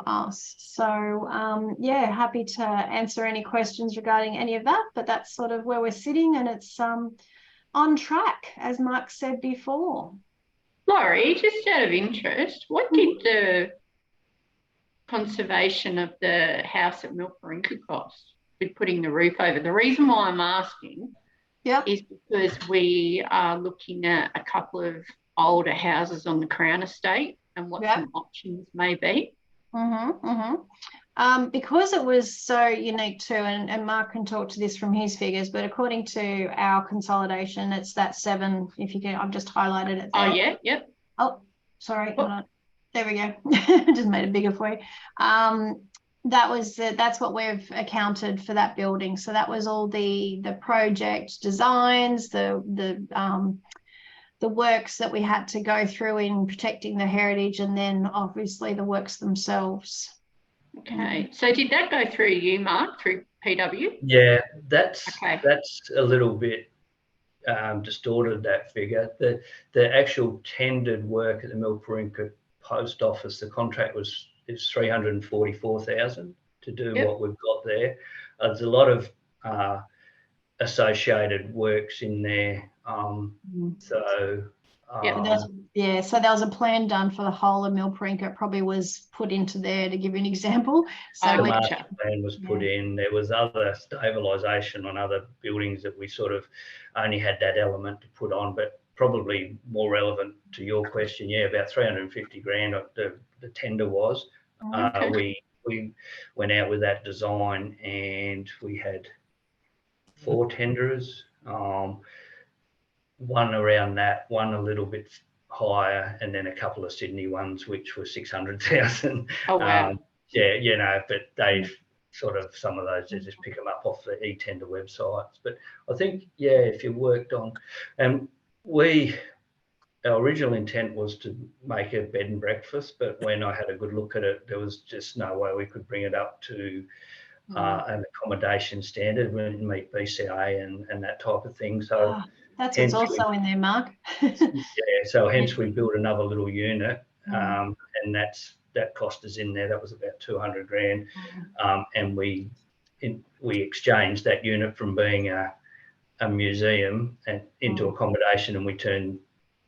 us. So happy to answer any questions regarding any of that, but that's sort of where we're sitting, and it's on track, as Mark said before. Laurie, just out of interest, what did the conservation of the house at Milparinka cost? with putting the roof over. The reason why I'm asking is because we are looking at a couple of older houses on the Crown Estate and what some options may be. Because it was so unique too, and Mark can talk to this from his figures, but according to our consolidation, it's that 7, if you can, I've just highlighted it there. Oh, yeah, yep. Oh, sorry, hold on. There we go. Just made it bigger for you. That's what we've accounted for that building. So that was all the project designs, the works that we had to go through in protecting the heritage, and then obviously the works themselves. Okay. So did that go through you, Mark, through PW? Yeah, that's a little bit distorted, that figure. The actual tendered work at the Milparinka Post Office, the contract is 344,000 to do what we've got there. There's a lot of associated works in there. So so there was a plan done for the whole of Milparinka. It probably was put into there to give you an example. So the master plan was put in. There was other stabilisation on other buildings that we sort of only had that element to put on, but probably more relevant to your question, about 350 grand the tender was. We went out with that design, and we had 4 tenderers. One around that, one a little bit higher, and then a couple of Sydney ones, which were 600,000. Oh, wow. But they've sort of, some of those, they just pick them up off the e-tender websites. But I think, if you worked on, and our original intent was to make a bed and breakfast, but when I had a good look at it, there was just no way we could bring it up to an accommodation standard. We didn't meet BCA and that type of thing. So that's what's also in there, Mark. So hence we built another little unit, and that cost is in there. That was about 200 grand, and we exchanged that unit from being a museum and into accommodation, and we turned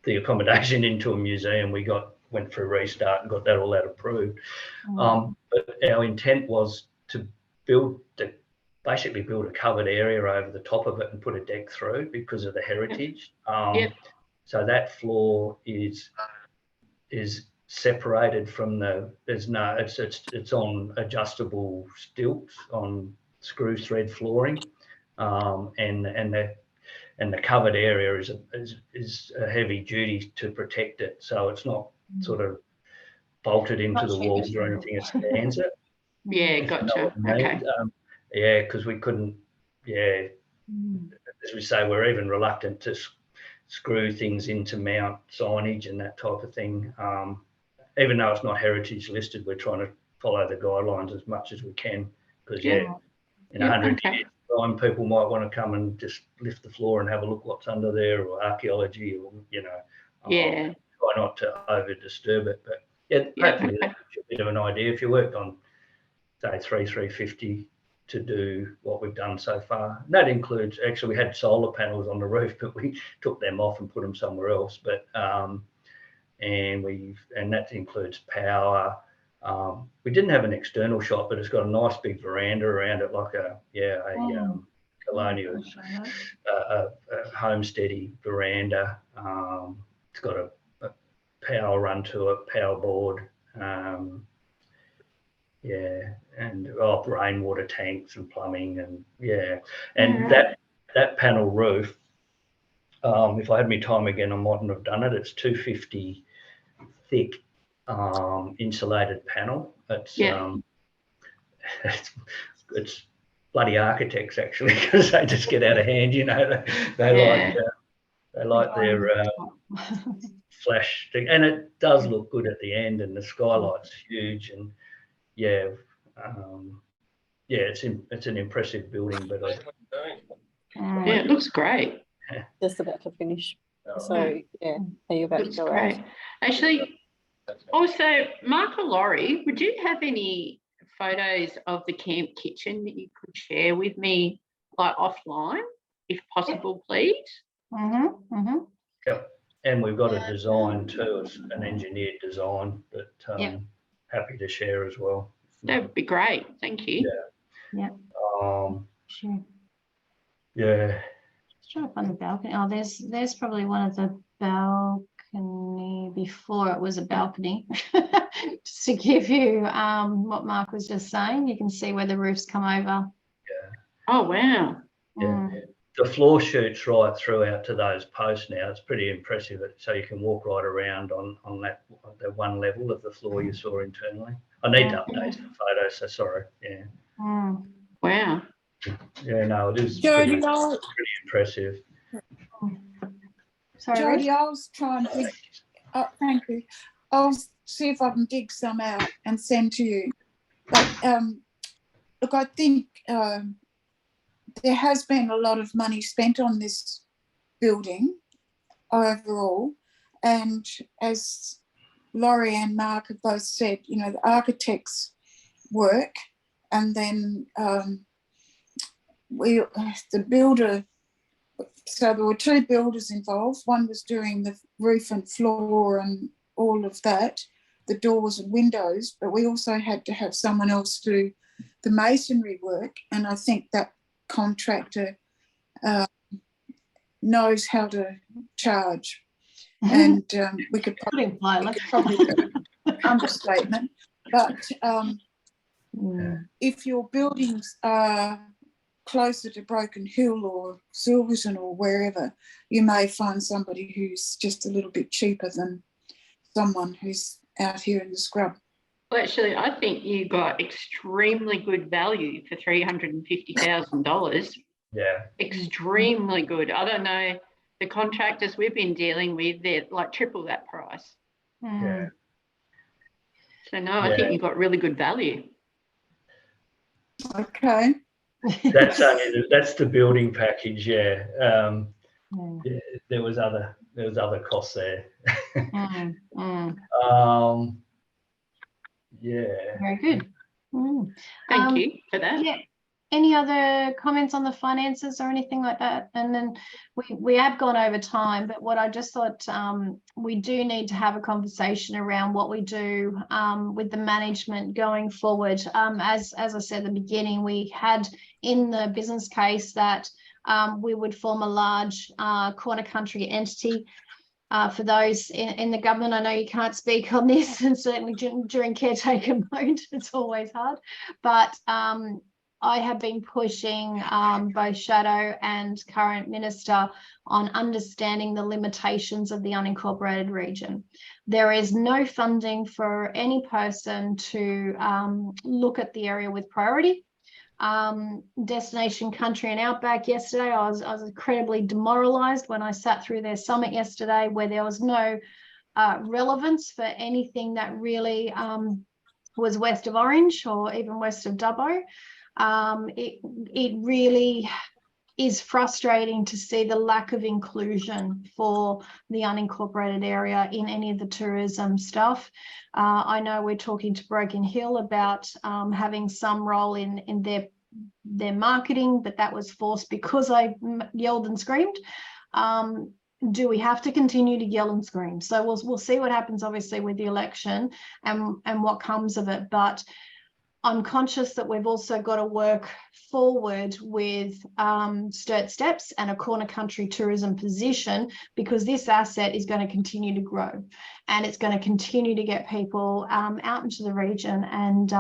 the accommodation into a museum. We went for a restart and got that all that approved. But our intent was to basically build a covered area over the top of it and put a deck through because of the heritage. So that floor is separated from it's on adjustable stilts on screw thread flooring, and the covered area is a heavy duty to protect it. So it's not sort of bolted into the walls or anything. It stands it. Yeah, gotcha. Okay. Because we couldn't, as we say, we're even reluctant to screw things into mount signage and that type of thing. Even though it's not heritage listed, we're trying to follow the guidelines as much as we can, because in 100 years' time, people might want to come and just lift the floor and have a look what's under there, or archaeology, or try not to over disturb it. But hopefully that gives you a bit of an idea. If you worked on, say, 350 to do what we've done so far, and that includes, actually, we had solar panels on the roof, but we took them off and put them somewhere else. But and that includes power. We didn't have an external shop, but it's got a nice big veranda around it, like a colonial, a homesteady veranda. It's got a power run to it, power board. And rainwater tanks and plumbing, and that panel roof. If I had my time again, I mightn't have done it. It's 250 thick insulated panel. It's bloody architects, actually, because they just get out of hand. They like their flash thing, and it does look good at the end, and the skylight's huge, and it's an impressive building. But it looks great. Just about to finish. So are you about to go great. out? Actually, also, Mark or Laurie, would you have any photos of the camp kitchen that you could share with me, like offline, if possible, please? Yep. And we've got a design too. It's an engineered design that happy to share as well. That would be great. Thank you. Sure. Yeah. Just trying to find the balcony. Oh, there's probably one of the balcony before it was a balcony. Just to give you what Mark was just saying, you can see where the roof's come over. Yeah. Oh, wow. Yeah. The floor shoots right through out to those posts now. It's pretty impressive. So you can walk right around on the one level of the floor you saw internally. I need to update the photos, so sorry. Yeah. Wow. Yeah, no, it is Jody, pretty impressive. Sorry, Jody, I'll try and dig. Oh, thank you. I'll see if I can dig some out and send to you. But look, I think there has been a lot of money spent on this building overall, and as Laurie and Mark have both said, you know, the architects work, and then the builder. So there were two builders involved. One was doing the roof and floor and all of that, the doors and windows, but we also had to have someone else do the masonry work. And I think that contractor knows how to charge. And we could probably understatement. But if your buildings are closer to Broken Hill or Silverton or wherever, you may find somebody who's just a little bit cheaper than someone who's out here in the scrub. Well, actually, I think you got extremely good value for $350,000. Yeah. Extremely good. I don't know, the contractors we've been dealing with, they're like triple that price. Yeah. So no, I think you got really good value. Okay. That's the building package. Yeah. Yeah. There was other costs there. Yeah. Very good. Thank you for that. Yeah. Any other comments on the finances or anything like that? And then we have gone over time, but what I just thought, we do need to have a conversation around what we do with the management going forward. As I said at the beginning, we had in the business case that we would form a large corner country entity. For those in the government, I know you can't speak on this, and certainly during caretaker mode, it's always hard. But I have been pushing both Shadow and current minister on understanding the limitations of the unincorporated region. There is no funding for any person to look at the area with priority. Destination Country and Outback yesterday, I was incredibly demoralized when I sat through their summit yesterday, where there was no relevance for anything that really was west of Orange or even west of Dubbo. It really is frustrating to see the lack of inclusion for the unincorporated area in any of the tourism stuff. I know we're talking to Broken Hill about having some role in their marketing, but that was forced because I yelled and screamed. Do we have to continue to yell and scream? So we'll see what happens, obviously, with the election and what comes of it. But I'm conscious that we've also got to work forward with Sturts Steps and a corner country tourism position, because this asset is going to continue to grow and it's going to continue to get people out into the region. And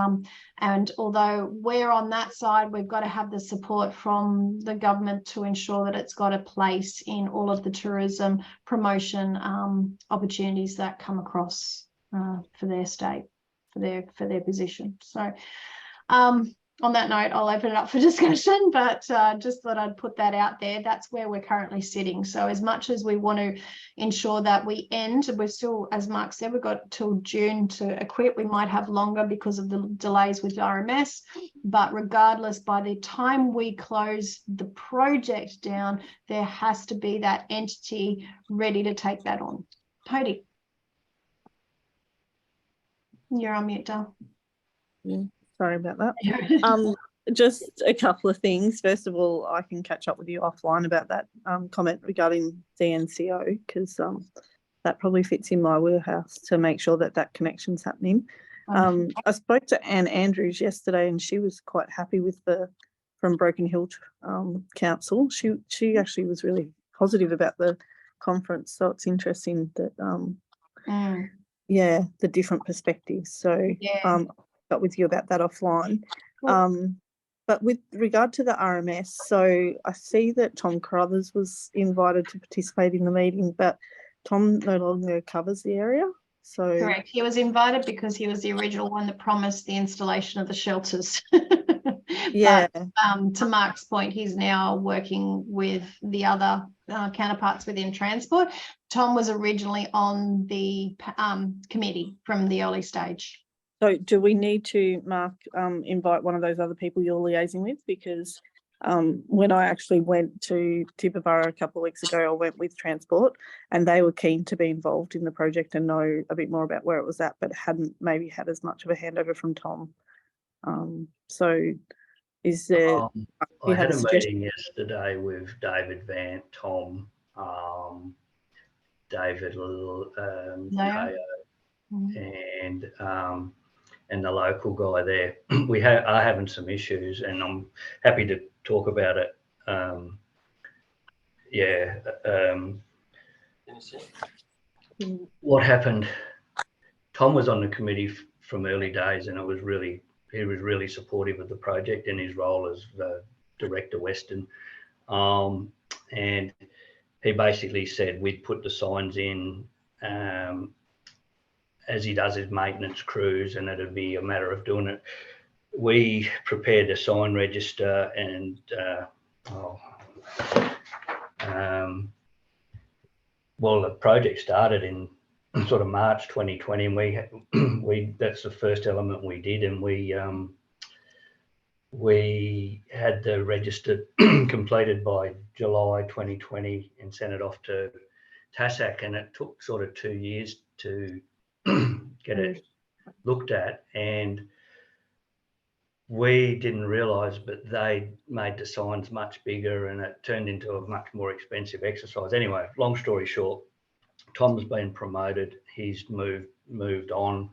although we're on that side, we've got to have the support from the government to ensure that it's got a place in all of the tourism promotion opportunities that come across for their state, for their position. So on that note, I'll open it up for discussion, but just thought I'd put that out there. That's where we're currently sitting. So as much as we want to ensure that we end, we're still, as Mark said, we've got till June to equip. We might have longer because of the delays with RMS, but regardless, by the time we close the project down, there has to be that entity ready to take that on. Cody. You're on mute, Dal. Yeah, sorry about that. Just a couple of things. First of all, I can catch up with you offline about that comment regarding the NCO, because that probably fits in my wheelhouse to make sure that that connection's happening. I spoke to Anne Andrews yesterday, and she was quite happy with the from Broken Hill Council. She actually was really positive about the conference. So it's interesting that the different perspectives. So got with you about that offline. But with regard to the RMS, so I see that Tom Carruthers was invited to participate in the meeting, but Tom no longer covers the area. So correct. He was invited because he was the original one that promised the installation of the shelters. Yeah. But, to Mark's point, he's now working with the other counterparts within transport. Tom was originally on the committee from the early stage. So do we need to, Mark, invite one of those other people you're liaising with? Because when I actually went to Tibooburra a couple of weeks ago, I went with Transport and they were keen to be involved in the project and know a bit more about where it was at, but hadn't maybe had as much of a handover from Tom. So is there... I had a meeting yesterday with David Vant, Tom, David Teo, and the local guy there. We are having some issues, and I'm happy to talk about it. What happened? Tom was on the committee from early days, and he was really supportive of the project in his role as the Director Western. And he basically said we'd put the signs in as he does his maintenance crews, and it'd be a matter of doing it. We prepared a sign register, and the project started in sort of March 2020, and we that's the first element we did, and we had the register completed by July 2020 and sent it off to TASAC, and it took sort of 2 years to get it looked at, and we didn't realise, but they made the signs much bigger, and it turned into a much more expensive exercise. Anyway, long story short, Tom's been promoted. He's moved on.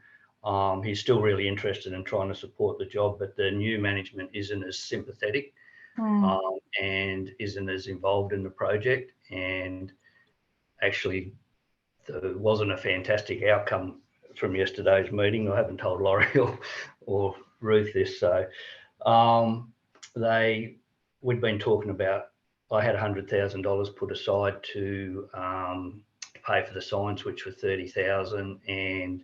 He's still really interested in trying to support the job, but the new management isn't as sympathetic and isn't as involved in the project. And actually, there wasn't a fantastic outcome from yesterday's meeting. I haven't told Laurie or Ruth this. So we'd been talking about, I had $100,000 put aside to pay for the signs, which were 30,000, and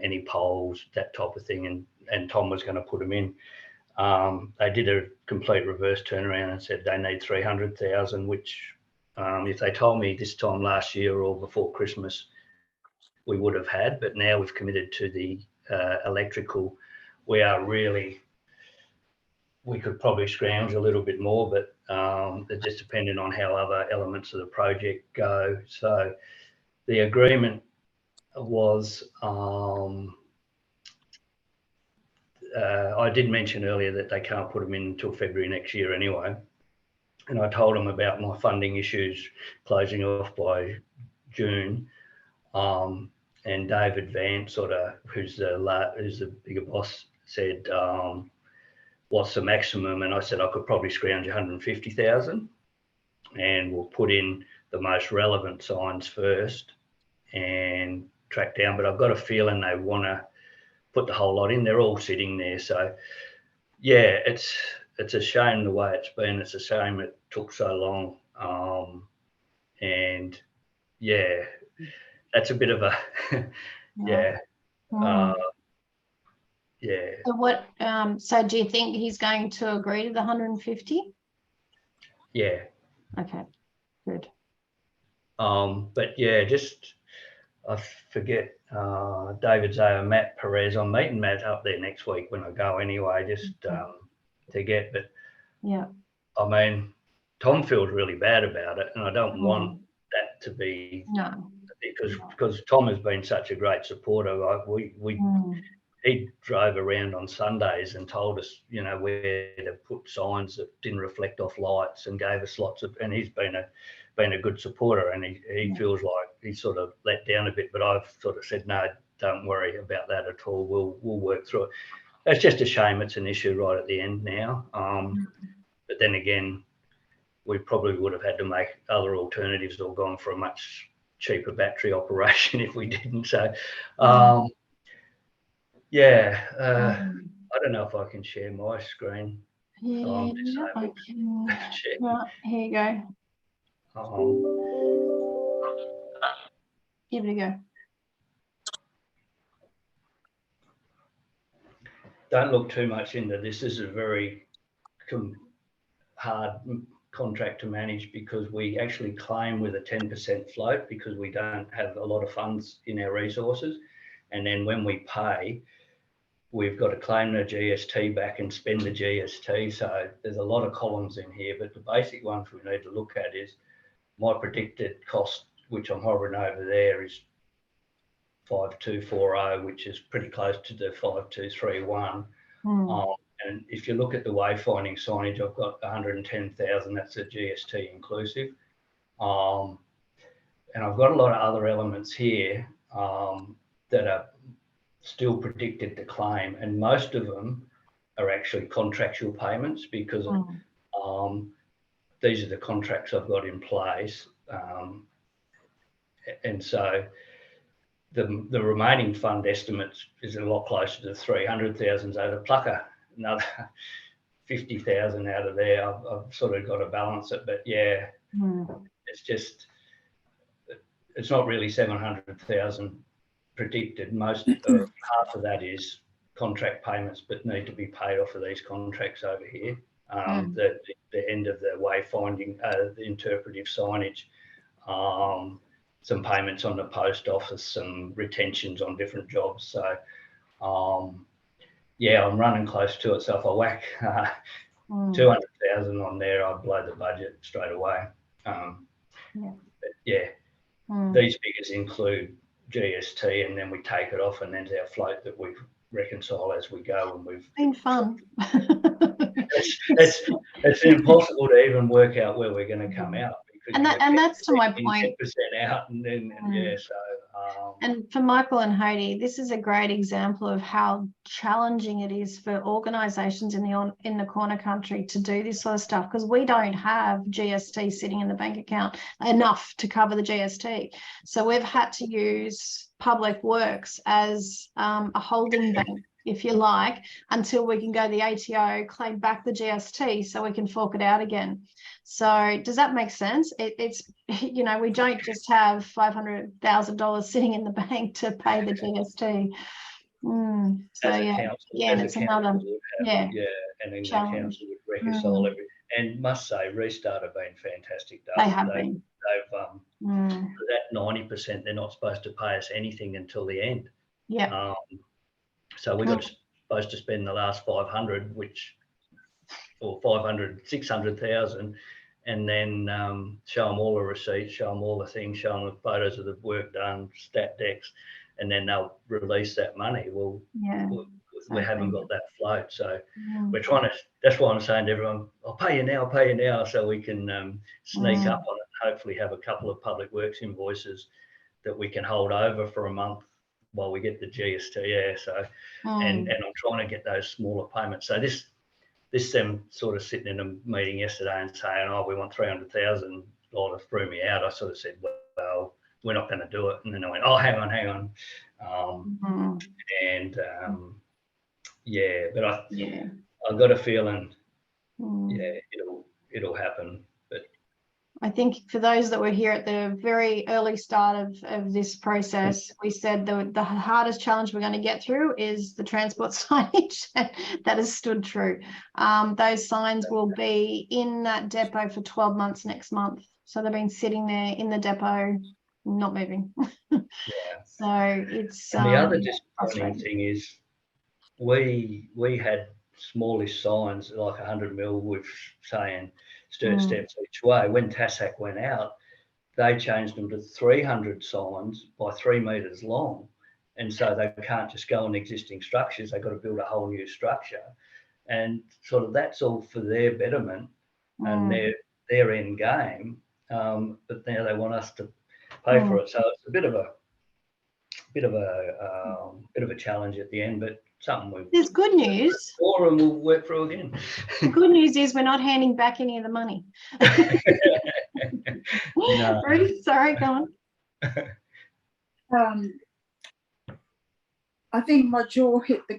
any poles, that type of thing, and Tom was going to put them in. They did a complete reverse turnaround and said they need 300,000, which if they told me this time last year or before Christmas, we would have had, but now we've committed to the electrical. We could probably scrounge a little bit more, but it just depended on how other elements of the project go. So the agreement was, I did mention earlier that they can't put them in until February next year anyway. And I told them about my funding issues closing off by June. And David Vance, who's the bigger boss, said, what's the maximum? And I said I could probably scrounge 150,000, and we'll put in the most relevant signs first and track down. But I've got a feeling they want to put the whole lot in. They're all sitting there. So yeah, it's a shame the way it's been. It's a shame it took so long. And yeah, that's a bit of a yeah. So what? So do you think he's going to agree to the 150? Yeah. Okay. Good. But yeah, just I forget David Zayo, Matt Perez. I'm meeting Matt up there next week when I go anyway, just to get. But yeah, I mean, Tom feels really bad about it, and I don't want that to be because Tom has been such a great supporter. He drove around on Sundays and told us, where to put signs that didn't reflect off lights, and gave us lots of. And he's been a good supporter, and he feels like he's sort of let down a bit. But I've sort of said, no, don't worry about that at all. We'll work through it. it's just a shame it's an issue right at the end now. But then again, we probably would have had to make other alternatives or gone for a much cheaper battery operation if we didn't. So, yeah, I don't know if I can share my screen. Yeah, I can. Right, here you go. Give it a go. Don't look too much into this. This is a very hard contract to manage because we actually claim with a 10% float because we don't have a lot of funds in our resources. And then when we pay, we've got to claim the GST back and spend the GST. So there's a lot of columns in here, but the basic ones we need to look at is my predicted cost, which I'm hovering over there, is 5240, which is pretty close to the 5231. And if you look at the wayfinding signage, I've got 110,000. That's a GST inclusive. And I've got a lot of other elements here that are still predicted to claim, and most of them are actually contractual payments because these are the contracts I've got in place. And so the remaining fund estimates is a lot closer to 300,000. So to pluck another 50,000 out of there, I've sort of got to balance it. But yeah, it's not really 700,000 predicted. Most of half of that is contract payments, but need to be paid off of these contracts over here. The end of the wayfinding, the interpretive signage, some payments on the post office, some retentions on different jobs. So, yeah, I'm running close to it. So if I whack 200,000 on there, I'd blow the budget straight away. But yeah, these figures include GST, and then we take it off, and then our float that we reconcile as we go. And we've been fun. it's impossible to even work out where we're going to come out. And that's to my point. 10% out, and then yeah, so. And for Michael and Heidi, this is a great example of how challenging it is for organisations in the corner country to do this sort of stuff, because we don't have GST sitting in the bank account enough to cover the GST. So we've had to use Public Works as a holding bank, if you like, until we can go to the ATO, claim back the GST so we can fork it out again. So does that make sense? It's, you know, we don't just have $500,000 sitting in the bank to pay the GST. So yeah, it's another, and then challenge. The council would reconcile everything. And must say, Restart have been fantastic. They have been. They've for that 90%, they're not supposed to pay us anything until the end. Yeah. So we got supposed to spend the last 500, or 600,000, and then show them all the receipts, show them all the things, show them the photos of the work done, stat decks, and then they'll release that money. Well, we haven't got that float, so we're trying to. That's why I'm saying to everyone, I'll pay you now, so we can sneak up on it. Hopefully, have a couple of Public Works invoices that we can hold over for a month while we get the GST. Yeah, so and I'm trying to get those smaller payments. So this them sort of sitting in a meeting yesterday and saying, oh, we want 300,000 dollars, threw me out. I sort of said, well, we're not going to do it. And then I went, oh, hang on. Yeah, but I've got a feeling, it'll happen. But I think for those that were here at the very early start of this process, we said the hardest challenge we're going to get through is the transport signage. That has stood true. Those signs will be in that depot for 12 months next month. So they've been sitting there in the depot, not moving. So it's and the other disappointing thing is we had smallish signs like 100 mil with saying Sturts steps each way. When TASAC went out, they changed them to 300 signs by 3 metres long, and so they can't just go on existing structures. They've got to build a whole new structure, and sort of that's all for their betterment and their end game. But now they want us to pay for it, so it's a bit of a bit of a challenge at the end, but something There's good news. Or and we'll work through again. The good news is we're not handing back any of the money. No. Ruth, sorry, go on. I think my jaw hit the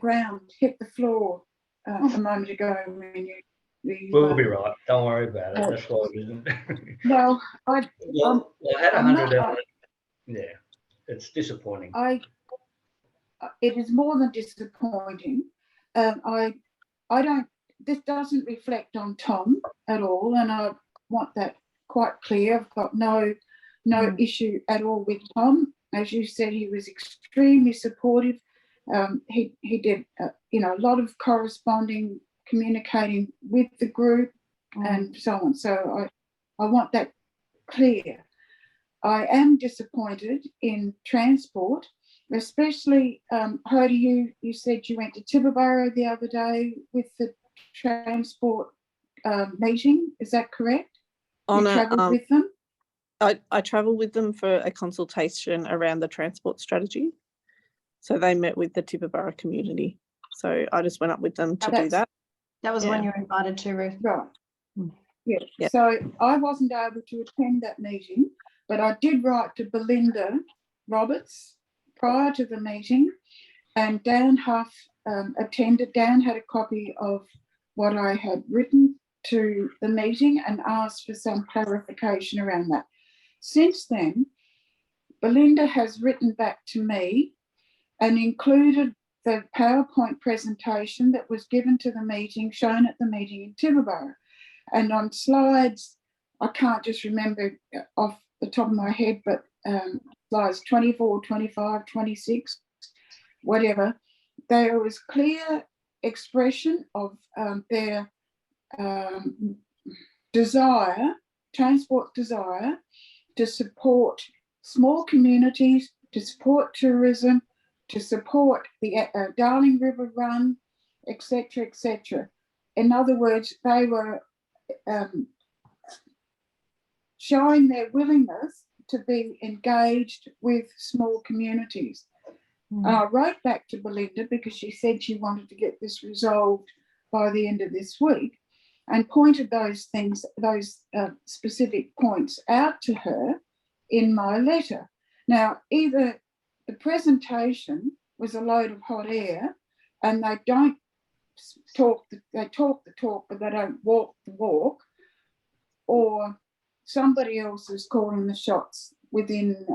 floor a moment ago when you. We'll be right. Don't worry about it. That's why it isn't. Well, I had 100 on it. Yeah, it's disappointing. It is more than disappointing. This doesn't reflect on Tom at all, and I want that quite clear. I've got no issue at all with Tom. As you said, he was extremely supportive. He did a lot of corresponding, communicating with the group and so on. So I want that clear. I am disappointed in transport, especially, Hody, you said you went to Tibooburra the other day with the transport meeting. Is that correct? You travelled with them? I travelled with them for a consultation around the transport strategy. So they met with the Tibooburra community. So I just went up with them to do that. That was when you were invited to, Ruth. Right. Yeah. So I wasn't able to attend that meeting, but I did write to Belinda Roberts prior to the meeting, and Dan Huff attended. Dan had a copy of what I had written to the meeting and asked for some clarification around that. Since then, Belinda has written back to me and included the PowerPoint presentation that was given to the meeting, shown at the meeting in Tibooburra. And on slides, I can't just remember off the top of my head, but slides 24, 25, 26, whatever, there was clear expression of their transport desire to support small communities, to support tourism, to support the Darling River Run, etc., etc. In other words, they were showing their willingness to be engaged with small communities. I wrote back to Belinda because she said she wanted to get this resolved by the end of this week, and pointed those specific points out to her in my letter. Now, either the presentation was a load of hot air and they don't talk the talk, but they don't walk the walk, or somebody else is calling the shots within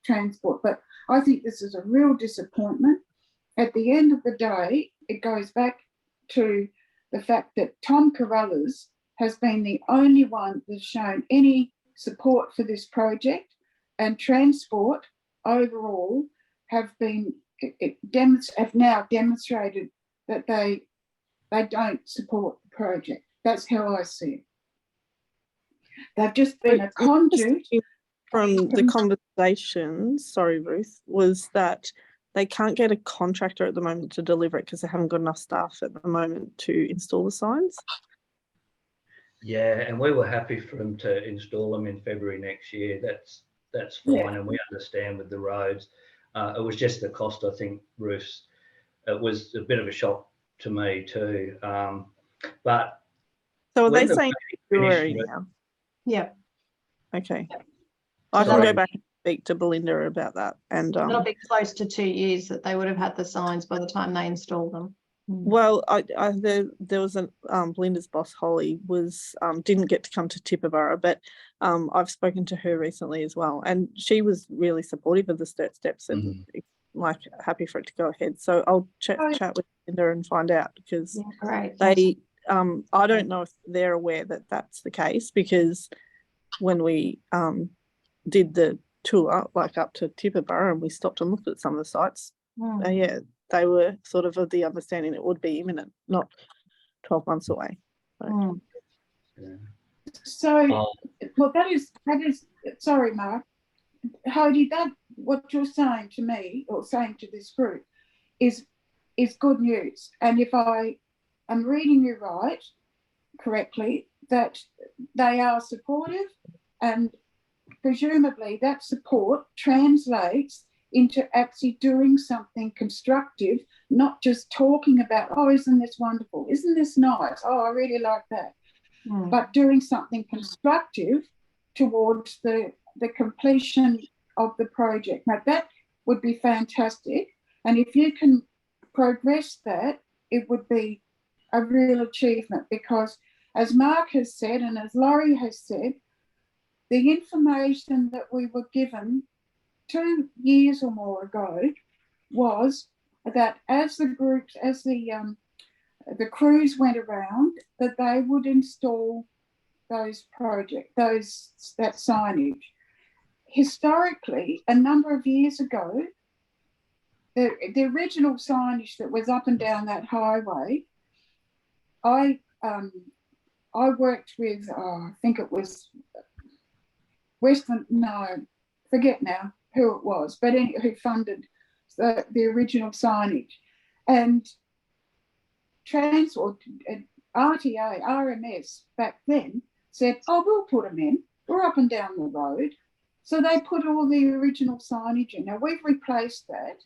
transport. But I think this is a real disappointment. At the end of the day, it goes back to the fact that Tom Carruthers has been the only one that's shown any support for this project, and transport overall have now demonstrated that they don't support the project. That's how I see it. They've just been a conduit. From the conversation, sorry, Ruth, was that they can't get a contractor at the moment to deliver it because they haven't got enough staff at the moment to install the signs. Yeah, and we were happy for them to install them in February next year. That's fine, and we understand with the roads. It was just the cost, I think, Ruth. It was a bit of a shock to me too. But so are they saying February now? Yeah. Okay. I can go back and speak to Belinda about that. And that'll be close to 2 years that they would have had the signs by the time they install them. Well, there was Belinda's boss, Holly, didn't get to come to Tibooburra, but I've spoken to her recently as well, and she was really supportive of the Sturts steps and happy for it to go ahead. So I'll chat with Belinda and find out, because they I don't know if they're aware that that's the case, because when we did the tour up to Tibooburra and we stopped and looked at some of the sites, they were sort of the understanding it would be imminent, not 12 months away. So, well, that is, sorry, Mark, Hody, what you're saying to me, or saying to this group, is good news. And if I am reading you right, correctly, that they are supportive, and presumably that support translates into actually doing something constructive, not just talking about, oh, isn't this wonderful? Isn't this nice? Oh, I really like that. But doing something constructive towards the completion of the project. Now, that would be fantastic. And if you can progress that, it would be a real achievement, because as Mark has said and as Laurie has said, the information that we were given 2 years or more ago was that as the groups, as the crews went around, that they would install that signage. Historically, a number of years ago, the original signage that was up and down that highway, I worked with, I think it was forget now who it was, but who funded the original signage. And RTA, RMS back then said, oh, we'll put them in. We're up and down the road. So they put all the original signage in. Now, we've replaced that,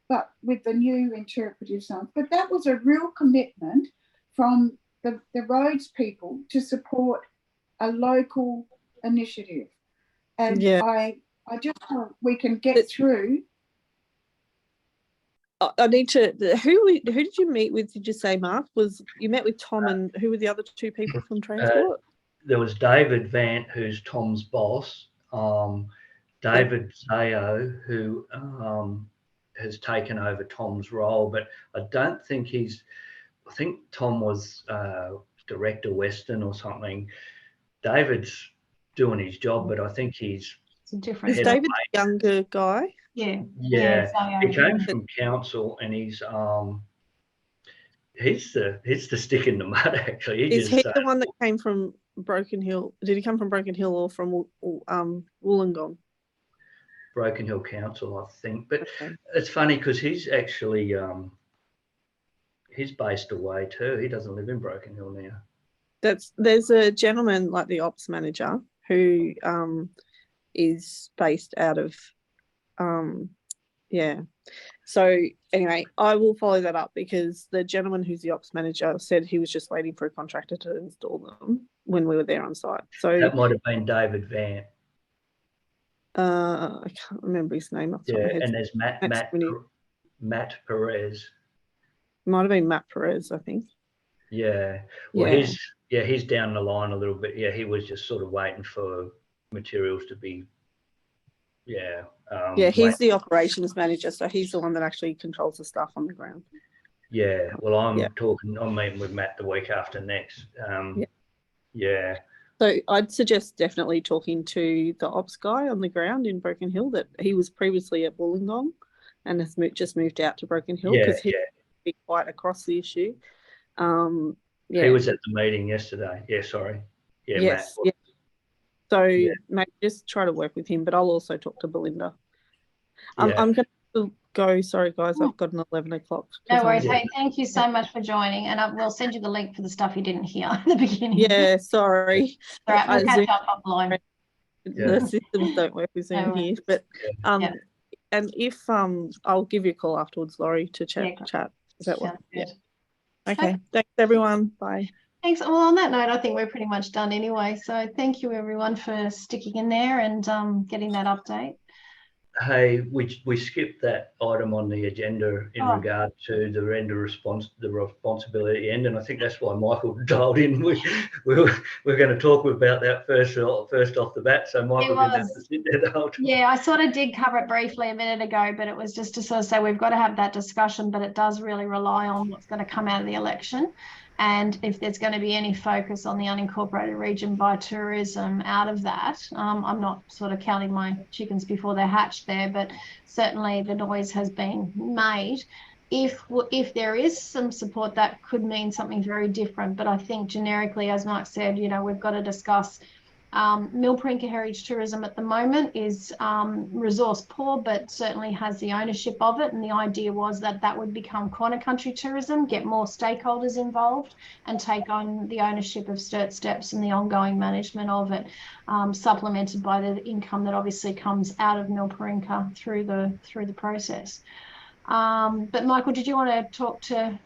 but with the new interpretive signs. But that was a real commitment from the roads people to support a local initiative. And I just hope we can get through. I need to. Who did you meet with? Did you say, Mark? You met with Tom, and who were the other two people from transport? There was David Vant, who's Tom's boss. David Zayo, who has taken over Tom's role, but I don't think I think Tom was Director Western or something. David's doing his job, but I think he's different. Is David the younger guy? Yeah. He came from council, and he's the stick in the mud. Actually, Is he the one that came from Broken Hill? Did he come from Broken Hill or from Wollongong? Broken Hill Council, I think. But it's funny because he's actually he's based away too. He doesn't live in Broken Hill now. There's a gentleman like the ops manager who is based out of So anyway, I will follow that up, because the gentleman who's the ops manager said he was just waiting for a contractor to install them when we were there on site. So that might have been David Vant. I can't remember his name off the top of my head. And there's Matt Perez. Might have been Matt Perez, I think. Yeah. Well, he's down the line a little bit. Yeah, he was just sort of waiting for materials to be. He's the operations manager, so he's the one that actually controls the stuff on the ground. Yeah. Well, I'm meeting with Matt the week after next. So I'd suggest definitely talking to the ops guy on the ground in Broken Hill, that he was previously at Wollongong and has just moved out to Broken Hill, because he'd be quite across the issue. He was at the meeting yesterday. Yeah, sorry. Yeah, yes, Matt. So maybe just try to work with him, but I'll also talk to Belinda. I'm going to go. Sorry, guys, I've got an 11 o'clock. No worries. Hey, thank you so much for joining, and I will send you the link for the stuff you didn't hear at the beginning. Yeah, sorry. All right, we'll catch up offline. The systems don't work with Zoom here, but and if I'll give you a call afterwards, Laurie, to chat. Is that what? Yeah. Okay. Thanks, everyone. Bye. Thanks. Well, on that note, I think we're pretty much done anyway. So thank you, everyone, for sticking in there and getting that update. Hey, we skipped that item on the agenda in regard to the responsibility end, and I think that's why Michael dialed in. We're going to talk about that first off the bat. So Michael didn't have to sit there the whole time. Yeah, I sort of did cover it briefly a minute ago, but it was just to sort of say we've got to have that discussion, but it does really rely on what's going to come out of the election. And if there's going to be any focus on the unincorporated region by tourism out of that, I'm not sort of counting my chickens before they're hatched there, but certainly the noise has been made. If there is some support, that could mean something very different. But I think generically, as Mark said, we've got to discuss Milparinka Heritage Tourism at the moment is resource poor, but certainly has the ownership of it. And the idea was that that would become Corner Country Tourism, get more stakeholders involved and take on the ownership of Sturts Steps and the ongoing management of it, supplemented by the income that obviously comes out of Milparinka through the process. But Michael, did you want to talk to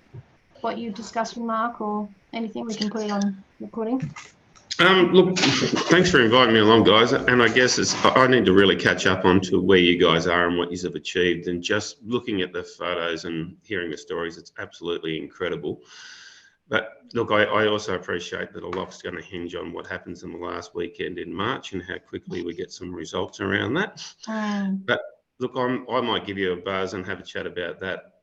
what you discussed with Mark, or anything? We can put it on recording. Look, thanks for inviting me along, guys. And I guess I need to really catch up on to where you guys are and what you have achieved. And just looking at the photos and hearing the stories, it's absolutely incredible. But look, I also appreciate that a lot's going to hinge on what happens in the last weekend in March and how quickly we get some results around that. But look, I might give you a buzz and have a chat about that.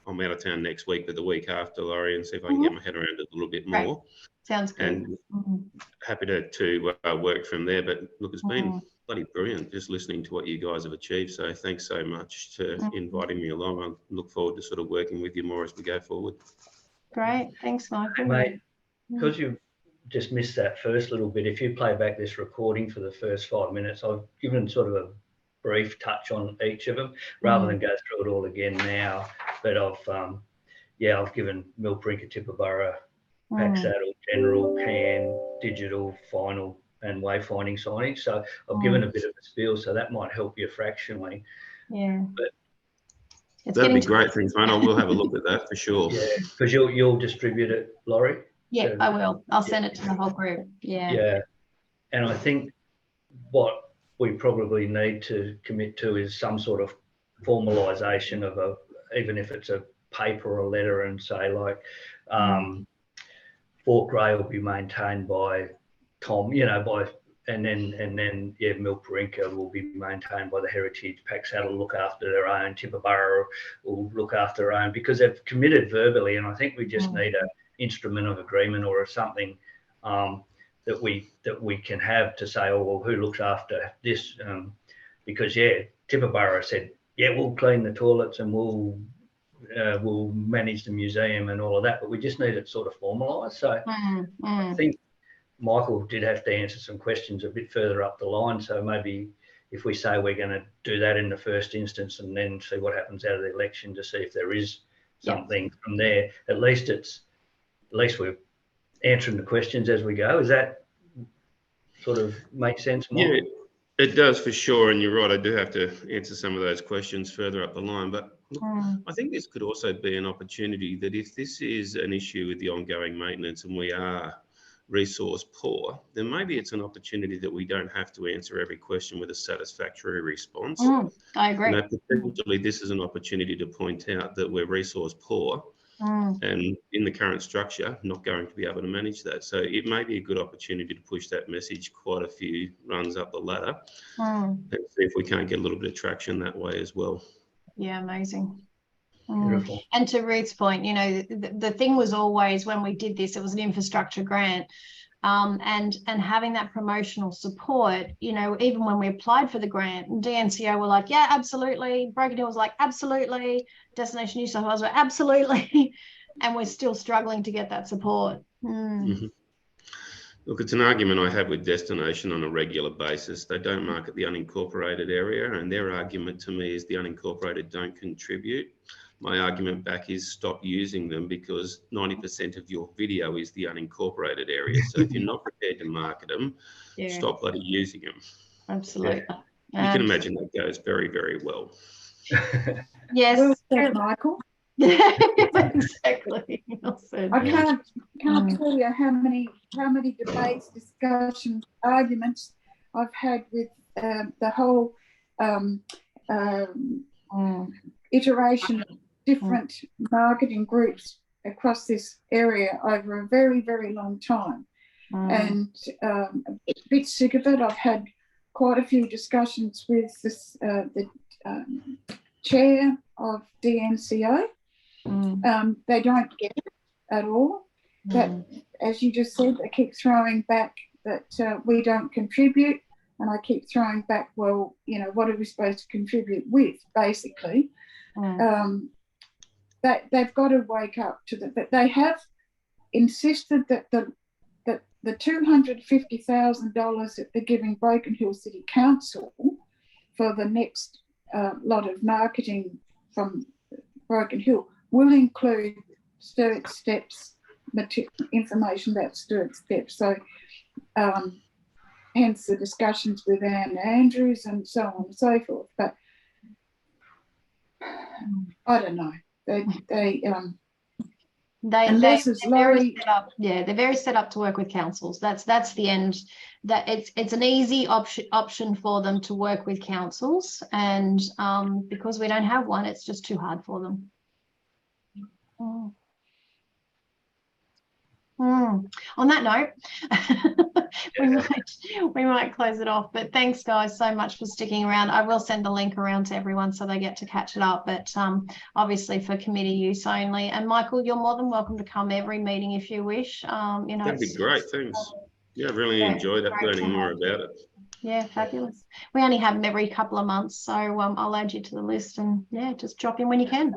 I'm out of town next week, but the week after, Laurie, and see if I can get my head around it a little bit more. Right. Sounds good. And happy to work from there. But look, it's been bloody brilliant just listening to what you guys have achieved. So thanks so much to inviting me along. I look forward to sort of working with you more as we go forward. Great. Thanks, Michael. Mate, because you just missed that first little bit, if you play back this recording for the first 5 minutes, I've given sort of a brief touch on each of them rather than go through it all again now. But I've given Milparinka, Tibooburra, Pack Saddle, General, Can, Digital, Final, and Wayfinding signage. So I've given a bit of a spiel, so that might help you fractionally. Yeah. But that'd be great. Thanks, mate. I will have a look at that for sure. Yeah, because you'll distribute it, Laurie. Yeah, I will. I'll send it to the whole group. Yeah. Yeah, and I think what we probably need to commit to is some sort of formalisation of even if it's a paper or a letter, and say like Fort Grey will be maintained by Tom, and then Milparinka will be maintained by the Heritage. Pack Saddle will look after their own. Tibooburra will look after their own, because they've committed verbally, and I think we just need an instrument of agreement or something that we can have to say, oh well, who looks after this? Because Tibooburra said, we'll clean the toilets and we'll manage the museum and all of that, but we just need it sort of formalised. So I think Michael did have to answer some questions a bit further up the line. So maybe if we say we're going to do that in the first instance and then see what happens out of the election to see if there is something from there, at least we're answering the questions as we go. Does that sort of make sense, Michael? Yeah, it does for sure. And you're right, I do have to answer some of those questions further up the line. But look, I think this could also be an opportunity that if this is an issue with the ongoing maintenance and we are resource poor, then maybe it's an opportunity that we don't have to answer every question with a satisfactory response. I agree. Potentially this is an opportunity to point out that we're resource poor and in the current structure not going to be able to manage that. So it may be a good opportunity to push that message quite a few runs up the ladder and see if we can't get a little bit of traction that way as well. Yeah, amazing. Beautiful. And to Ruth's point, the thing was always, when we did this, it was an infrastructure grant, and having that promotional support, even when we applied for the grant, DNCO were like, yeah, absolutely. Broken Hill was like, absolutely. Destination New South Wales were absolutely. And we're still struggling to get that support. Look, it's an argument I have with Destination on a regular basis. They don't market the unincorporated area, and their argument to me is the unincorporated don't contribute. My argument back is stop using them, because 90% of your video is the unincorporated area. So if you're not prepared to market them, stop bloody using them. Absolutely. You can imagine that goes very, very well. Yes. Well said, Michael. Exactly. I can't tell you how many debates, discussions, arguments I've had with the whole iteration of different marketing groups across this area over a very, very long time. And a bit sick of it. I've had quite a few discussions with the chair of DNCO. They don't get it at all. That, as you just said, they keep throwing back that we don't contribute, and I keep throwing back, well, what are we supposed to contribute with, basically? That they've got to wake up to that. But they have insisted that the $250,000 that they're giving Broken Hill City Council for the next lot of marketing from Broken Hill will include Sturts Steps, information about Sturts Steps. So hence the discussions with Anne Andrews and so on and so forth. But I don't know. They're very set up. Yeah, they're very set up to work with councils. That's the end. That it's an easy option for them to work with councils, and because we don't have one, it's just too hard for them. On that note, we might close it off, but thanks guys so much for sticking around. I will send the link around to everyone so they get to catch it up, but obviously for committee use only. And Michael, you're more than welcome to come every meeting if you wish. You know, that'd be great. Thanks. Yeah, I really enjoyed learning more about it. Yeah, fabulous. We only have them every couple of months, so I'll add you to the list, and yeah, just drop in when you can.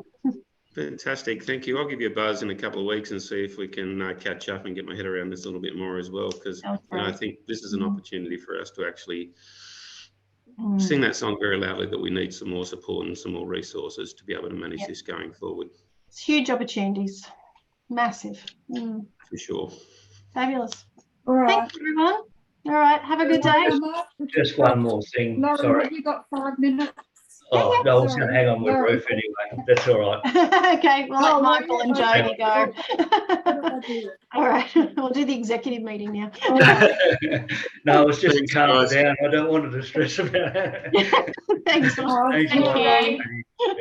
Fantastic. Thank you. I'll give you a buzz in a couple of weeks and see if we can catch up and get my head around this a little bit more as well, because I think this is an opportunity for us to actually sing that song very loudly, that we need some more support and some more resources to be able to manage this going forward. It's huge opportunities. Massive. For sure. Fabulous. All right. Thanks, everyone. All right. Have a good day. Just one more thing. Lauren, Sorry. have you got 5 minutes? Oh, no, I was going to hang on with Ruth anyway. That's all right. Okay, we'll let Michael and Jody go. All right, we'll do the executive meeting now. No, I was just to calm her down. I don't want her to stress about it. Thanks. Thanks, Thank Michael. you.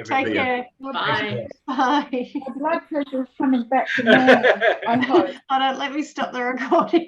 Take care. Bye. Bye. My blood pressure is coming back to normal, I hope. Hold on, let me stop the recording.